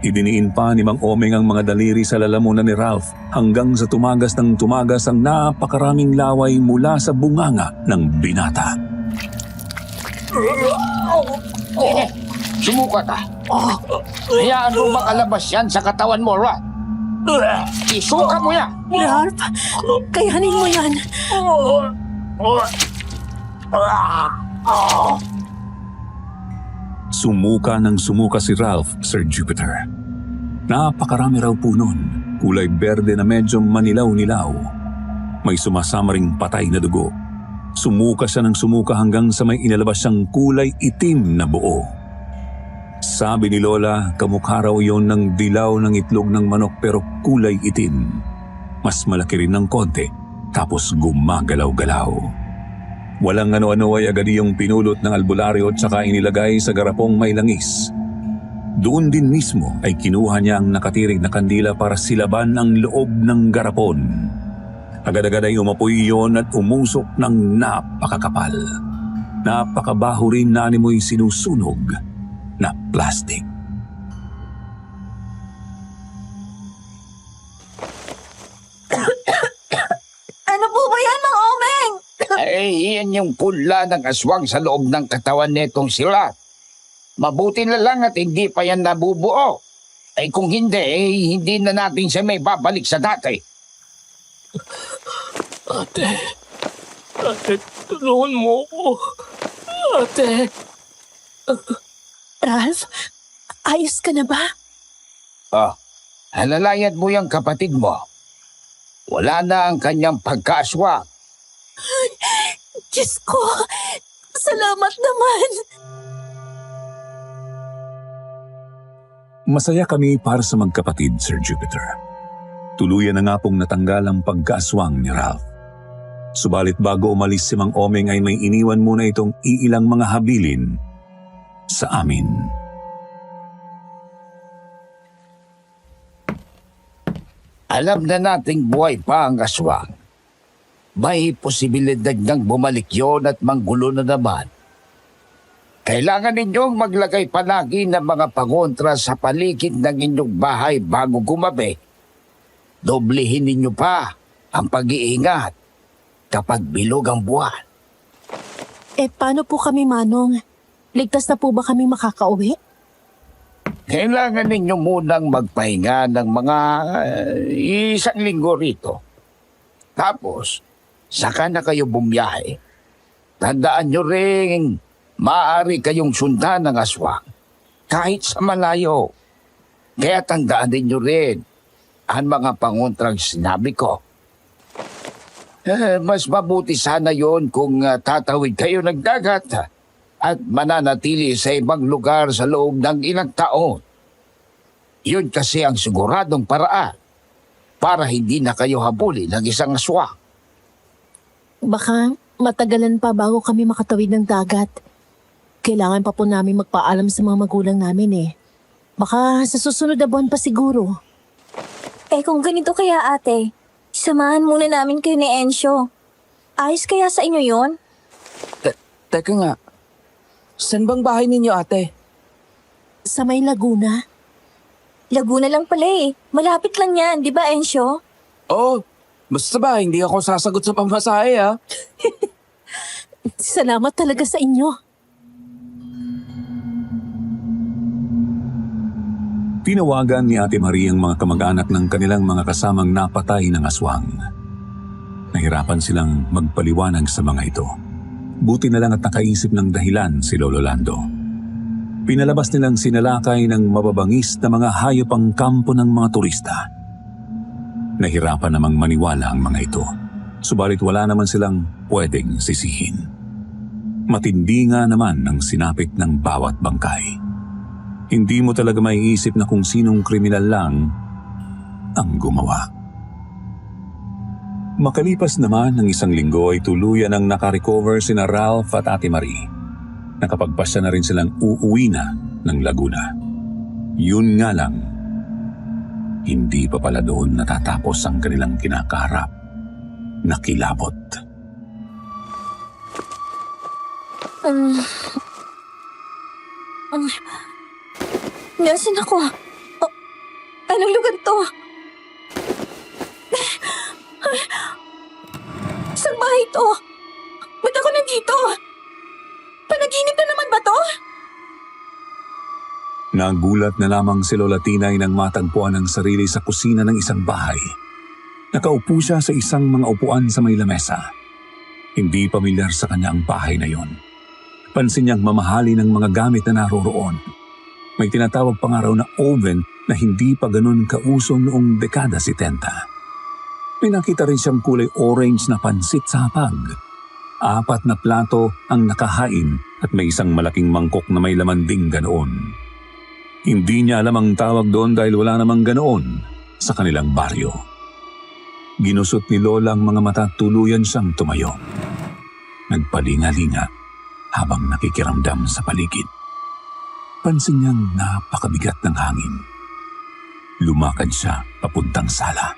Speaker 4: Idiniin pa ni Mang Omeng ang mga daliri sa lalamunan ni Ralph hanggang sa tumagas ng tumagas ang napakaraming laway mula sa bunganga ng binata.
Speaker 8: Sumuka ka. Hayaan mo makalabas yan sa katawan mo, Roth. Isuka mo yan.
Speaker 6: Ralph, kayanin mo yan.
Speaker 4: Sumuka ng sumuka si Ralph, Sir Jupiter. Napakarami raw po nun, kulay berde na medyo manilaw-nilaw. May sumasama ring patay na dugo. Sumuka siya ng sumuka hanggang sa may inalabas siyang kulay itim na buo. Sabi ni Lola, kamukha raw iyon ng dilaw ng itlog ng manok pero kulay itim. Mas malaki rin ng konti, tapos gumagalaw-galaw. Walang ano-ano ay agad yung pinulot ng albularyo at saka inilagay sa garapong may langis. Doon din mismo ay kinuha niya ang nakatirig na kandila para silaban ang loob ng garapon. Agad-agad ay umapoy iyon at umusok ng napakakapal. Napakabaho rin na animoy sinusunog na plastic.
Speaker 3: Ano po ba yan, Mang Omeng?
Speaker 8: Ay, iyan yung pula ng aswang sa loob ng katawan netong sila. Mabuti na lang at hindi pa yan nabubuo. Ay kung hindi, hindi na natin siya may babalik sa dati.
Speaker 7: Ate, tulungan mo ako. Ate.
Speaker 6: Ralph, ayos ka na ba?
Speaker 8: Alalayan mo yung kapatid mo. Wala na ang kanyang pagkaaswang.
Speaker 6: Diyos ko, salamat naman.
Speaker 4: Masaya kami para sa magkapatid, Sir Jupiter. Tuluyan na nga pong natanggal ang pagkaaswang ni Ralph. Subalit bago umalis si Mang Omeng ay may iniwan muna itong iilang mga habilin sa amin.
Speaker 8: Alam na nating buhay pa ang aswang. May posibilidad ng bumalik yon at manggulo na naman. Kailangan ninyong maglagay palagi ng mga pangontra sa paligid ng inyong bahay bago gumabi. Doblehin ninyo pa ang pag-iingat kapag bilog ang buwan.
Speaker 6: Paano po kami, Manong? Ligtas na po ba kami makakauwi?
Speaker 8: Kailangan ninyo munang magpahinga ng mga 1 linggo rito. Tapos, saka na kayo bumiyahe. tandaan nyo rin, maaari kayong sundan ng aswang kahit sa malayo. Kaya tandaan din nyo rin ang mga pangontrang sinabi ko. Mas mabuti sana yon kung tatawid kayo ng dagat at mananatili sa ibang lugar sa loob ng ilang taon. Yun kasi ang siguradong paraan para hindi na kayo habulin ng isang aswang.
Speaker 6: Baka matagalan pa bago kami makatawid ng dagat. Kailangan pa po namin magpaalam sa mga magulang namin eh. Baka sa susunod na buwan pa siguro.
Speaker 3: Kung ganito kaya ate, samahan muna namin kayo ni Ensyo. Ayos kaya sa inyo yon?
Speaker 2: Teka nga, saan bang bahay ninyo ate?
Speaker 6: Sa may Laguna.
Speaker 3: Laguna lang pala eh. Malapit lang yan, di ba Ensyo?
Speaker 2: Oh, basta ba, hindi ako sasagot sa pamasahe ha?
Speaker 6: Salamat talaga sa inyo.
Speaker 4: Tinawagan ni Ate Marie ang mga kamag-anak ng kanilang mga kasamang napatay ng aswang. Nahirapan silang magpaliwanag sa mga ito. Buti na lang at nakaisip ng dahilan si Lolo Lando. Pinalabas nilang sinalakay ng mababangis na mga hayop ang kampo ng mga turista. Nahirapan namang maniwala ang mga ito. Subalit wala naman silang pwedeng sisihin. Matindi nga naman ang sinapit ng bawat bangkay. Hindi mo talaga maiisip na kung sinong kriminal lang ang gumawa. Makalipas naman ng isang linggo ay tuluyan ang nakarecover sina Ralph at Ate Marie. Nakapagpasya na rin silang uuwi na ng Laguna. Yun nga lang, hindi pa pala doon natatapos ang kanilang kinakaharap na kilabot.
Speaker 3: Nasaan ako? Anong lugar to? Saan bahay to? Ba't ako nandito? Panaginip na naman ba to?
Speaker 4: Nagulat na lamang si Lola Tinay nang matagpuan ang sarili sa kusina ng isang bahay. Nakaupo siya sa isang mga upuan sa may lamesa. Hindi pamilyar sa kanya ang bahay na yon. Pansin niyang mamahali ng mga gamit na naroroon. May tinatawag pa nga raw na oven na hindi pa ganun kauso noong dekada 70. May nakita rin siyang kulay orange na pansit sa hapag. 4 na plato ang nakahain at may isang malaking mangkok na may laman ding ganoon. Hindi niya alam ang tawag doon dahil wala namang ganoon sa kanilang baryo. Ginusot ni Lola ang mga mata, tuluyan siyang tumayo. Nagpalinga-linga habang nakikiramdam sa paligid. Pansin niyang napakabigat ng hangin. Lumakad siya papuntang sala.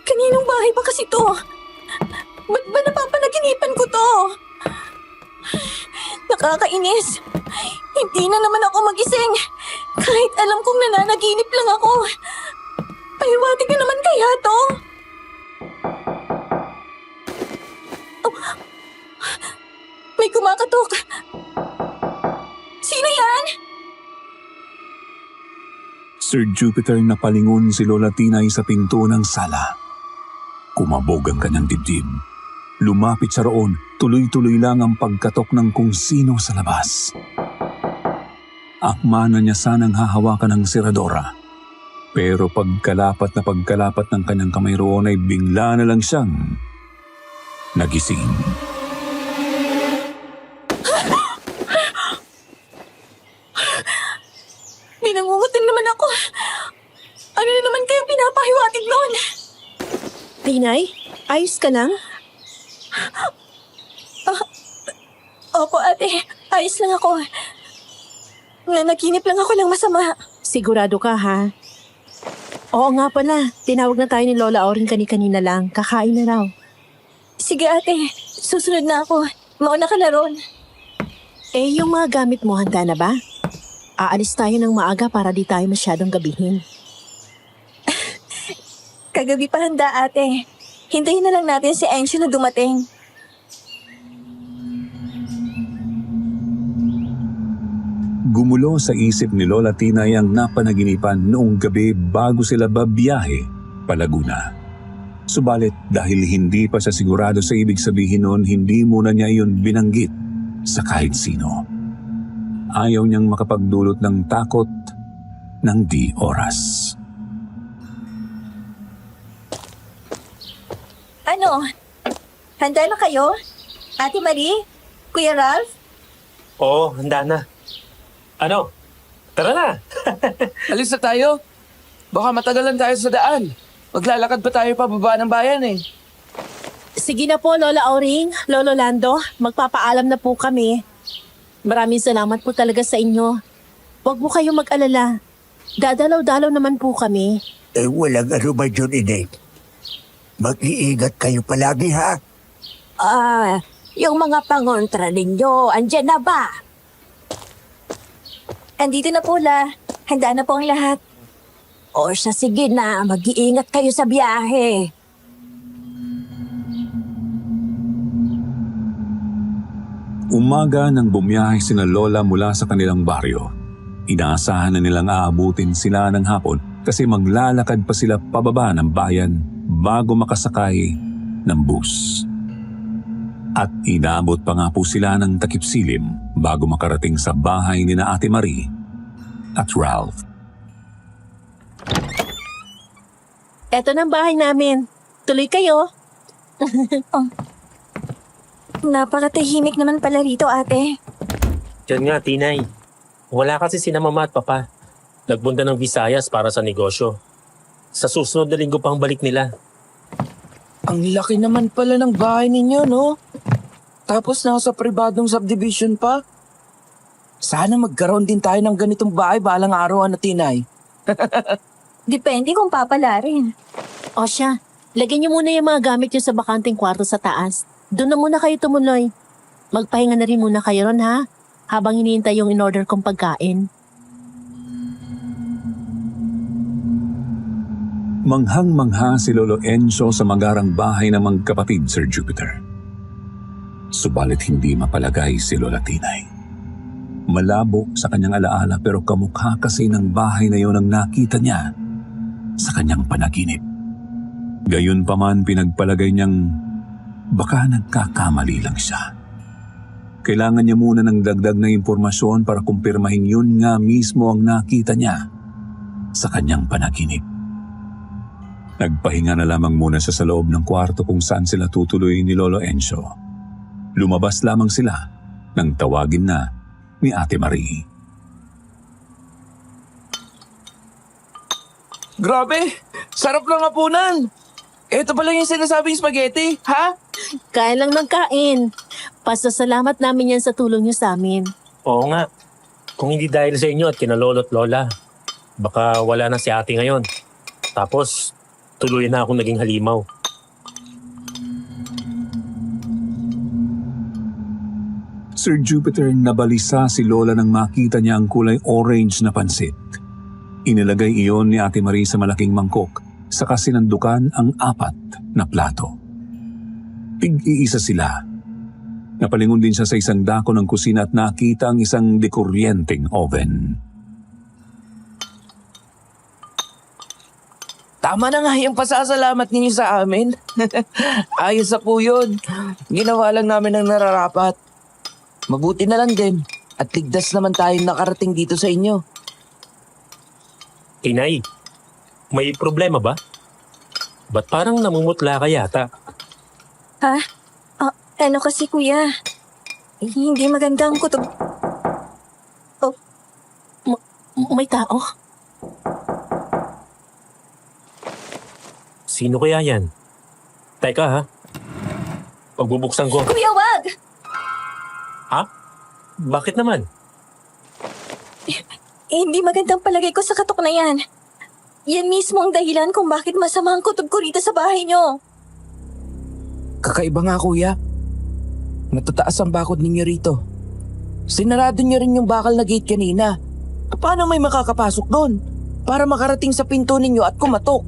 Speaker 3: Kaninong bahay ba kasi to? Ba't ba napapanaginipan ko to? Nakakainis. Hindi na naman ako magising. Kahit alam kong nananaginip lang ako. Pahiwatig na naman kaya to? May kumakatok. Sino yan?
Speaker 4: Sir Jupiter na palingon si Lola Tinay sa pinto ng sala. Kumabog ang kanyang dibdib. Lumapit siya roon, tuloy-tuloy lang ang pagkatok ng kung sino sa labas. Akma na niya sanang hahawakan ng seradora. Pero pagkalapat ng kanyang kamay roon ay bigla na lang siyang nagising.
Speaker 3: Binangungutin naman ako. Ano na naman kayo pinapahiwatig noon?
Speaker 6: Tinay, ayos ka lang?
Speaker 3: Opo ate, ayos lang ako. Nanaginip lang ako ng masama.
Speaker 6: Sigurado ka ha? Oo nga pala, tinawag na tayo ni Lola Orin kanina lang. Kakain na raw.
Speaker 3: Sige ate, susunod na ako. Mauna ka na ron.
Speaker 6: Yung mga gamit mo handa na ba? Aalis tayo ng maaga para di tayo masyadong gabihin.
Speaker 3: Kagabi pa handa ate. Hintayin na lang natin si Ensyo na dumating.
Speaker 4: Gumulo sa isip ni Lola Tinay ang napanaginipan noong gabi bago sila babiyahe pa Laguna. Subalit dahil hindi pa siya sigurado sa ibig sabihin noon, hindi muna niya iyon binanggit sa kahit sino. Ayaw niyang makapagdulot ng takot ng di oras.
Speaker 3: Ano? Handa na kayo? Ate Marie? Kuya Ralph?
Speaker 7: Oo, handa na. Ano? Tara na!
Speaker 2: Alis na tayo. Baka matagalan tayo sa daan. Maglalakad pa tayo pababa ng bayan eh.
Speaker 6: Sige na po, Lola Auring, Lolo Lando. Magpapaalam na po kami. Maraming salamat po talaga sa inyo. Huwag po kayong mag-alala. Dadalaw-dalaw naman po kami.
Speaker 5: Walang ano ba yun, Inay? Mag-iingat kayo palagi, ha?
Speaker 3: Yung mga pangontra ninyo, andyan na ba? Andito na po, La. Handa na po ang lahat. O siya, sige na. Mag-iingat kayo sa biyahe.
Speaker 4: Umaga nang bumiyahe sina Lola mula sa kanilang baryo. Inaasahan na nilang aabutin sila ng hapon kasi maglalakad pa sila pababa ng bayan bago makasakay ng bus. At inaabot pa nga po sila ng takip silim bago makarating sa bahay ni na Ate Marie at Ralph.
Speaker 6: Eto ng bahay namin. Tuloy kayo.
Speaker 3: Napakatahimik naman pala rito, ate.
Speaker 7: Diyan nga, Tinay. Wala kasi sina Mama at Papa. Nagbunda ng Visayas para sa negosyo. Sa susunod na linggo pang balik nila.
Speaker 2: Ang laki naman pala ng bahay ninyo, no? Tapos nasa pribadong subdivision pa. Sana magkaroon din tayo ng ganitong bahay balang araw, ano, Tinay?
Speaker 3: Depende kung papalarin.
Speaker 6: O siya, lagyan niyo muna yung mga gamit niyo sa bakanting kwarto sa taas. Doon na muna kayo tumuloy. Magpahinga na rin muna kayo ron, ha? Habang hinihintay yung in-order kong pagkain.
Speaker 4: Manghang-mangha si Lolo Enzo sa magarang bahay ng magkapatid, Sir Jupiter. Subalit hindi mapalagay si Lola Tinay. Malabo sa kanyang alaala pero kamukha kasi ng bahay na yon ang nakita niya sa kanyang panaginip. Gayunpaman pinagpalagay niyang baka nagkakamali lang siya. Kailangan niya muna ng dagdag na impormasyon para kumpirmahin yun nga mismo ang nakita niya sa kanyang panaginip. Nagpahinga na lamang muna siya sa loob ng kwarto kung saan sila tutuloy ni Lolo Enzo. Lumabas lamang sila nang tawagin na ni Ate Marie.
Speaker 2: Grabe! Sarap ng hapunan! Ito pala yung sinasabing spaghetti, ha?
Speaker 6: Kain lang ng kain. Pasasalamat namin yan sa tulong niyo sa amin.
Speaker 7: Oo nga. Kung hindi dahil sa inyo at kina Lolo at Lola, baka wala na si ate ngayon. Tapos, tuloy na akong naging halimaw.
Speaker 4: Sir Jupiter, nabalisa si Lola nang makita niya ang kulay orange na pansit. Inilagay iyon ni Ate Marie sa malaking mangkok, saka sinandukan ang 4 na plato. Tig-iisa sila. Napalingon din siya sa isang dako ng kusina at nakita ang isang dekuryenteng oven.
Speaker 2: Tama na nga yung pasasalamat ninyo sa amin. Ayos na po yun. Ginawa lang namin ang nararapat. Mabuti na lang din. At ligtas naman tayong nakarating dito sa inyo.
Speaker 7: Tinay, may problema ba? Ba't parang namumutla ka yata?
Speaker 3: Ha? Ano kasi, kuya? Hindi maganda ang kutob.
Speaker 6: May tao?
Speaker 7: Sino kaya yan? Teka ha. Pagbubuksan ko.
Speaker 3: Kuya, wag!
Speaker 7: Ha? Bakit naman?
Speaker 3: Hindi magandang palagay ko sa katok na yan. Yan mismo ang dahilan kung bakit masama ang kutob ko rito sa bahay nyo.
Speaker 2: Kakaiba nga, kuya. Natataas ang bakod ninyo rito. Sinarado niyo rin yung bakal na gate kanina. Paano may makakapasok doon? Para makarating sa pinto ninyo at kumatok.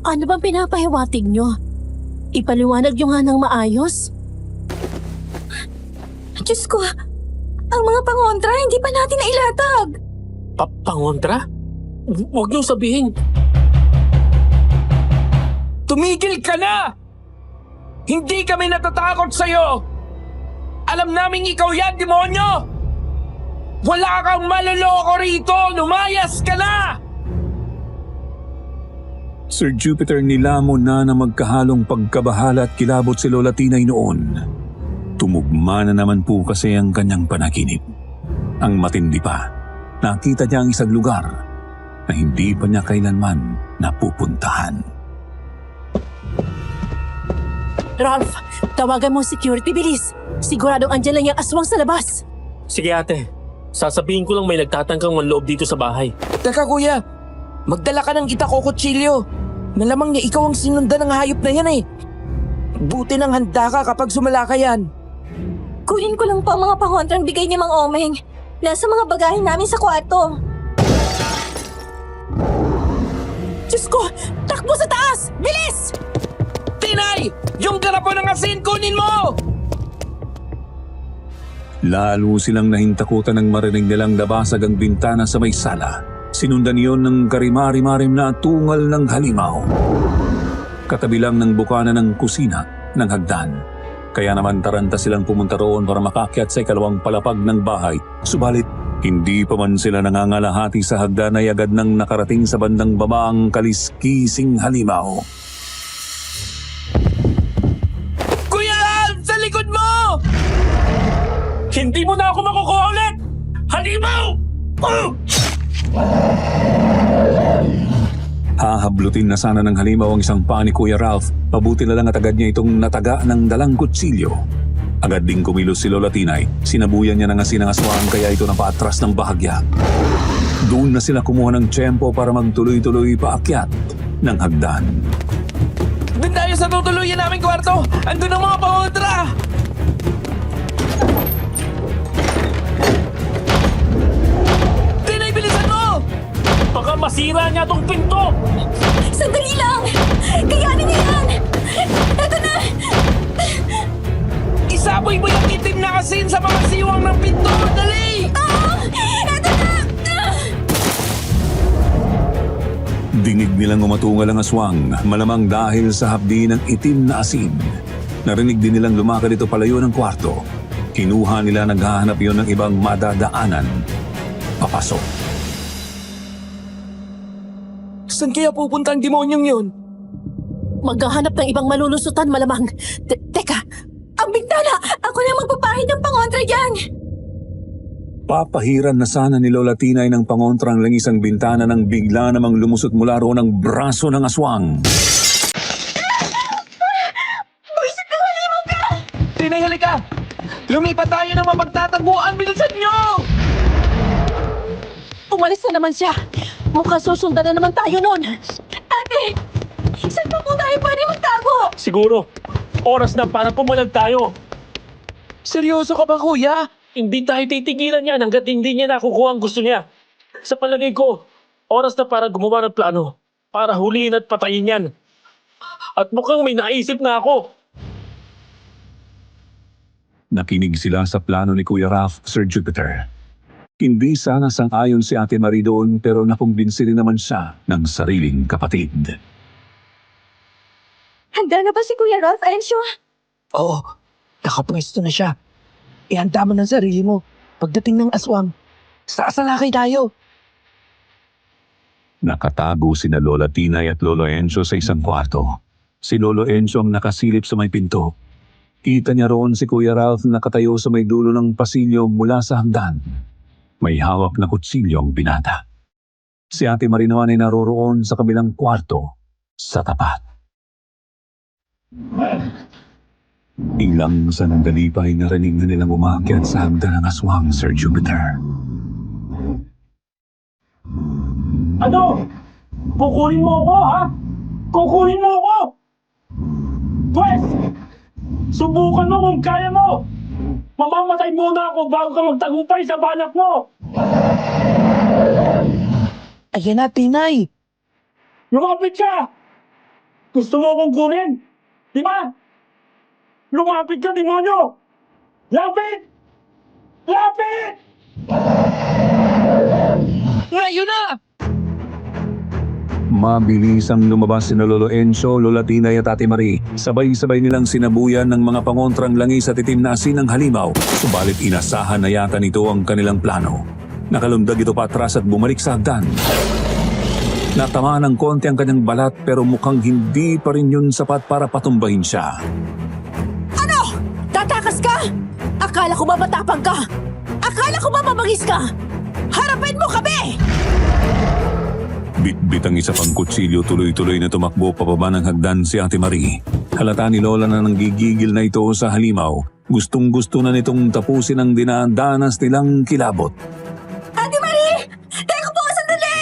Speaker 6: Ano bang pinapahiwatig nyo? Ipaliwanag nyo nga ng maayos?
Speaker 3: Diyos ko, ang mga pangontra hindi pa natin nailatag.
Speaker 7: Pangontra? Huwag niyong sabihin. Tumigil ka na! Hindi kami natatakot sa'yo! Alam naming ikaw yan, demonyo! Wala kang maloloko rito! Lumayas ka na!
Speaker 4: Sir Jupiter, nilamon na ng magkahalong pagkabahala at kilabot si Lola Tinay noon. Tumugma na naman po kasi ang kanyang panaginip. Ang matindi pa, nakita niya ang isang lugar na hindi pa niya kailanman napupuntahan.
Speaker 6: Ralph, tawagan mo ang security, bilis. Siguradong andyan lang yung aswang sa labas.
Speaker 7: Sige ate, sasabihin ko lang may nagtatangkang manloob dito sa bahay.
Speaker 2: Teka kuya, magdala ka ng itak o kutsilyo. Malamang niya ikaw ang sinundan ng hayop na yan eh. Buti nang handa ka kapag sumala ka yan.
Speaker 3: Kunin ko lang po ang mga pangontrang bigay ni Mang Omeng. Nasa mga bagahe namin sa kwarto.
Speaker 6: Diyos ko, takbo sa taas! Bilis!
Speaker 7: Tinay! Yung garapon ng asin, kunin mo!
Speaker 4: Lalo silang nahintakutan ng marinig nilang nabasag ang bintana sa may sala. Sinundan iyon ng karimari-marim na tungal ng halimaw. Katabi lang ng bukana ng kusina ng hagdan. Kaya naman taranta silang pumunta roon para makakyat sa ikalawang palapag ng bahay. Subalit, hindi pa man sila nangangalahati sa hagdan ay agad nang nakarating sa bandang baba ang kaliskising halimaw.
Speaker 7: Kuya Ralph! Sa likod mo! Hindi mo na ako makukuha ulit! Halimaw!
Speaker 4: Hahablutin na sana ng halimaw ang isang paa ni Kuya Ralph. Mabuti na lang at agad niya itong nataga ng dalang kutsilyo. Agad ding kumilos si Lola Tinay. Sinabuyan niya ng asin ang aswang kaya ito napatras ng bahagya. Doon na sila kumuha ng tiyempo para magtuloy-tuloy paakyat ng hagdan.
Speaker 7: Doon tayo sa tutuluyan naming kwarto! Andun ang mga pangontra! Tinay, bilisan mo! Baka masira niya tong pinto!
Speaker 3: Sandali lang! Kayanin niya yan! Eto na!
Speaker 7: Isaboy mo yung itim na asin sa mga siwang ng pinto! Dali!
Speaker 3: Eto na!
Speaker 4: Dinig nilang umatungal ang aswang, malamang dahil sa hapdi ng itim na asin. Narinig din nilang lumakad ito palayo ng kwarto. Kinuha nila naghahanap yon ng ibang madadaanan. Papasok.
Speaker 2: Saan kaya pupunta ang demonyong yun?
Speaker 6: Maghahanap ng ibang malulusutan malamang. Teka,
Speaker 3: Ang bintana! Ako na magpapahid ng pangontra dyan!
Speaker 4: Papahiran na sana ni Lola Tinay ng pangontrang langis ang bintana nang bigla namang lumusot mula roon ang braso ng aswang.
Speaker 7: Tinay, halika! Lumipat tayo ng mapagtataguan! Bilisan nyo!
Speaker 6: umalis na naman siya. Mukhang susundan na naman tayo nun.
Speaker 3: Ate! Saan pa po tayo pwede magtago?
Speaker 7: Siguro, oras na para pumalag tayo.
Speaker 2: Seryoso ka ba kuya?
Speaker 7: Hindi tayo titigilan yan hanggat hindi niya nakukuha ang gusto niya. Sa palagay ko, oras na para gumawa ng plano. Para huliin at patayin yan. At mukhang may naisip na ako.
Speaker 4: Nakinig sila sa plano ni Kuya Ralph, Sir Jupiter. Hindi sana sang-ayon si Ate Marie doon pero nakumbinsi rin naman siya ng sariling kapatid.
Speaker 3: Handa na ba si Kuya Ralph, Ensyo?
Speaker 2: Oo, nakapwesto na siya. Ihanda mo ng sarili mo. Pagdating ng aswang, sasalakay tayo.
Speaker 4: Nakatago sina Lola Tinay at Lolo Enzo sa isang kwarto. Si Lolo Enzo ang nakasilip sa may pinto. Kita niya roon si Kuya Ralph nakatayo sa may dulo ng pasilyo mula sa hagdan. May hawak na kutsilyo ang binata. Si Ate Marie naman ay naroroon sa kabilang kwarto sa tapat. Ilang sandali pa ay narinig na nilang umakyat sa hagdan ng aswang, Sir Jupiter.
Speaker 7: Ano? Kukunin mo ako, ha? Kukunin mo ako! Pwes! Subukan mo kung kaya mo! Mamamatay muna ako bago ka magtagumpay sa balak mo!
Speaker 2: Ayan na, Tinay.
Speaker 7: Lumapit ka! Gusto mo akong kunin? Di ba? Lumapit ka, demonyo! Lapit! Lapit!
Speaker 2: Ngayon na!
Speaker 4: Mabilis ang lumabas sina Lolo Encio, Lola Tinay at Ate Marie. Sabay-sabay nilang sinabuyan ng mga pangontrang langis at itim na asin ng halimaw. Subalit inasahan na yata nito ang kanilang plano. Nakalundag ito patras at bumalik sa hagdan. Natamaan ng konti ang kanyang balat pero mukhang hindi pa rin yun sapat para patumbahin siya.
Speaker 6: Ano? Tatakas ka? Akala ko ba matapang ka? Akala ko ba mabangis ka? Harapin mo kami!
Speaker 4: Bit-bit ang isa pang kutsilyo, tuloy-tuloy na tumakbo pababa ng hagdan si Ate Marie. Halata ni Lola na nanggigigil na ito sa halimaw. Gustong-gusto na nitong tapusin ang dinadanas nilang kilabot.
Speaker 3: Ate Marie! Teka po, sandali!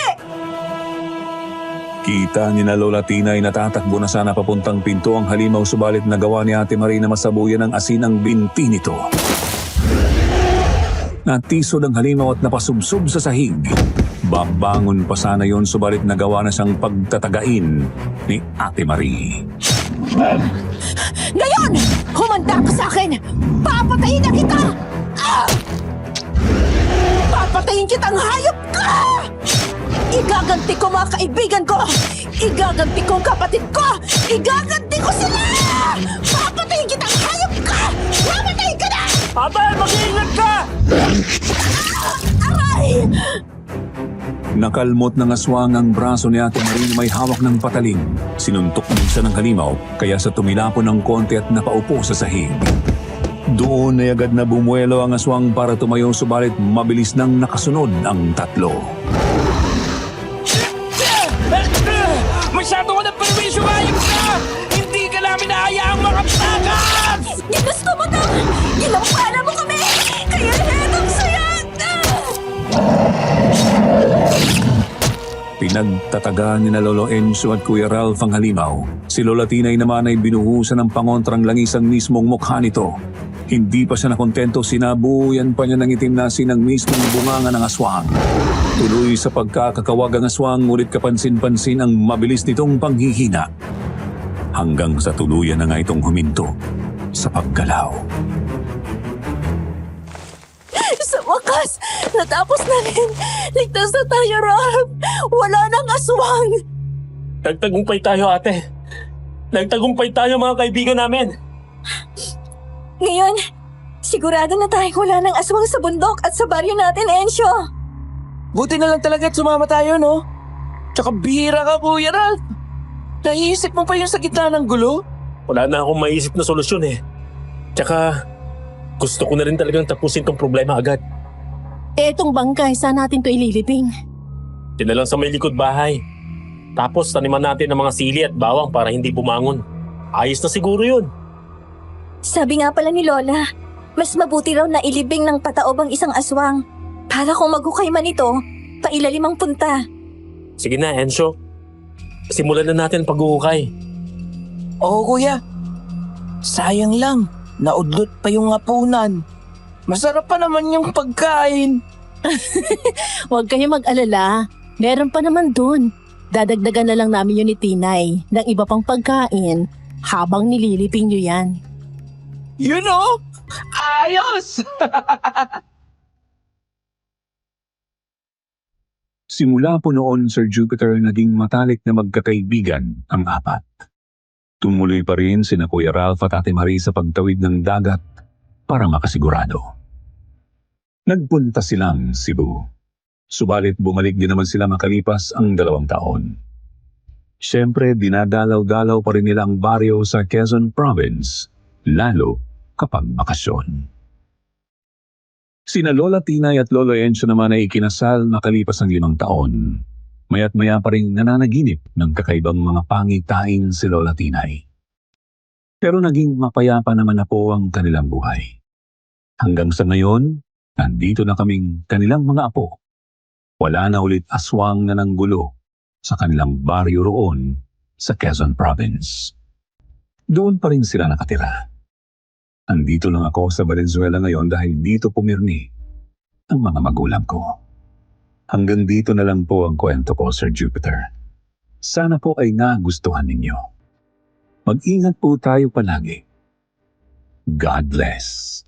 Speaker 4: Kita ni na Lola Tinay na tatakbo na sana papuntang pinto ang halimaw, subalit nagawa ni Ate Marie na masabuyan ng asin ang binti nito. Natisod ang halimaw at napasubsob sa sahig. Babangon pa sana yon, subalit nagawa na siyang pagtatagain ni Ate Marie.
Speaker 6: Ngayon! Humanda ka sa akin! Papatayin na kita! Ah! Papatayin kitang hayop ka! Igaganti ko mga kaibigan ko! Igaganti ko ang kapatid ko! Igaganti ko sila! Papatayin kitang hayop ka! Papatayin ka na!
Speaker 7: Ate, mag-iingat ka!
Speaker 6: Aray!
Speaker 4: Nakalmot ng aswang ang braso ni Ate Marie na may hawak ng patalim. Sinuntok din siya ng halimaw, kaya sa tumilapon ng konti at napaupo sa sahig. Doon ay agad na bumuelo ang aswang para tumayo, subalit mabilis nang nakasunod ang tatlo.
Speaker 7: Masyado ko ng perwisyo, hayop ka! Hindi ka namin naayaang makaptakas!
Speaker 3: Ginusto mo na! Ginampana mo kami! Kaya hetong saya!
Speaker 4: Pinagtatagaan ni na Lolo Encio at Kuya Ralph ang halimaw. Si Lola Tinay naman ay binuhusan ng pangontrang langis ang mismong mukha nito. Hindi pa siya nakontento, sinabuyan pa niya ng itim na asin ang mismong bunganga ng aswang. Tuloy sa pagkakakawag ang aswang, ngunit kapansin-pansin ang mabilis nitong panghihina. Hanggang sa tuluyan na nga itong huminto sa paggalaw.
Speaker 6: Sa wakas, natapos na rin. Ligtas na tayo, Ralph. Wala nang aswang.
Speaker 7: Nagtagumpay tayo, ate. Nagtagumpay tayo, mga kaibigan namin.
Speaker 3: Ngayon, sigurado na tayong wala ng aswang sa bundok at sa baryo natin, Encio.
Speaker 2: Buti na lang talaga at sumama tayo, no? Tsaka bihira ka, Kuya Ralph. Naiisip mo pa yung sa gitna ng gulo?
Speaker 7: Wala na akong maisip na solusyon eh. Tsaka, gusto ko na rin talagang tapusin tong problema agad.
Speaker 6: Etong bangkay, saan natin to ililibing?
Speaker 7: Di na lang sa may likod bahay. Tapos taniman natin ng mga sili at bawang para hindi bumangon. Ayos na siguro yun.
Speaker 3: Sabi nga pala ni Lola, mas mabuti raw na ilibing ng pataob ang isang aswang. Para kung maghukay man ito, pailalim ang punta.
Speaker 7: Sige na, Encio. Simulan na natin paghuhukay.
Speaker 2: Oo, Kuya. Sayang lang, naudlot pa yung hapunan. Masarap pa naman yung pagkain.
Speaker 6: Huwag kayo mag-alala. Meron pa naman dun. Dadagdagan na lang namin yun ni Tinay ng iba pang pagkain habang nililiping nyo yan.
Speaker 2: You know? Ayos!
Speaker 4: Simula po noon, Sir Jupiter, naging matalik na magkakaibigan ang apat. Tumuloy pa rin sina Kuya Ralph at Ate Marie sa pagtawid ng dagat para makasigurado. Nagpunta silang Cebu. Subalit bumalik din naman sila makalipas ang 2 taon. Siyempre, dinadalaw-dalaw pa rin nila ang baryo sa Quezon Province, lalo kapag bakasyon. Sina Lola Tinay at Lolo Encio naman ay ikinasal makalipas ang 5 taon. Maya't maya pa rin nananaginip ng kakaibang mga pangitain si Lola Tinay. Pero naging mapayapa naman na po ang kanilang buhay. Hanggang sa ngayon, nandito na kaming kanilang mga apo. Wala na ulit aswang na nanggulo sa kanilang baryo roon sa Quezon Province. Doon pa rin sila nakatira. Andito lang ako sa Valenzuela ngayon dahil dito pumirni ang mga magulang ko. Hanggang dito na lang po ang kwento ko, Sir Jupiter. Sana po ay nagustuhan ninyo. Mag-ingat po tayo palagi. God bless.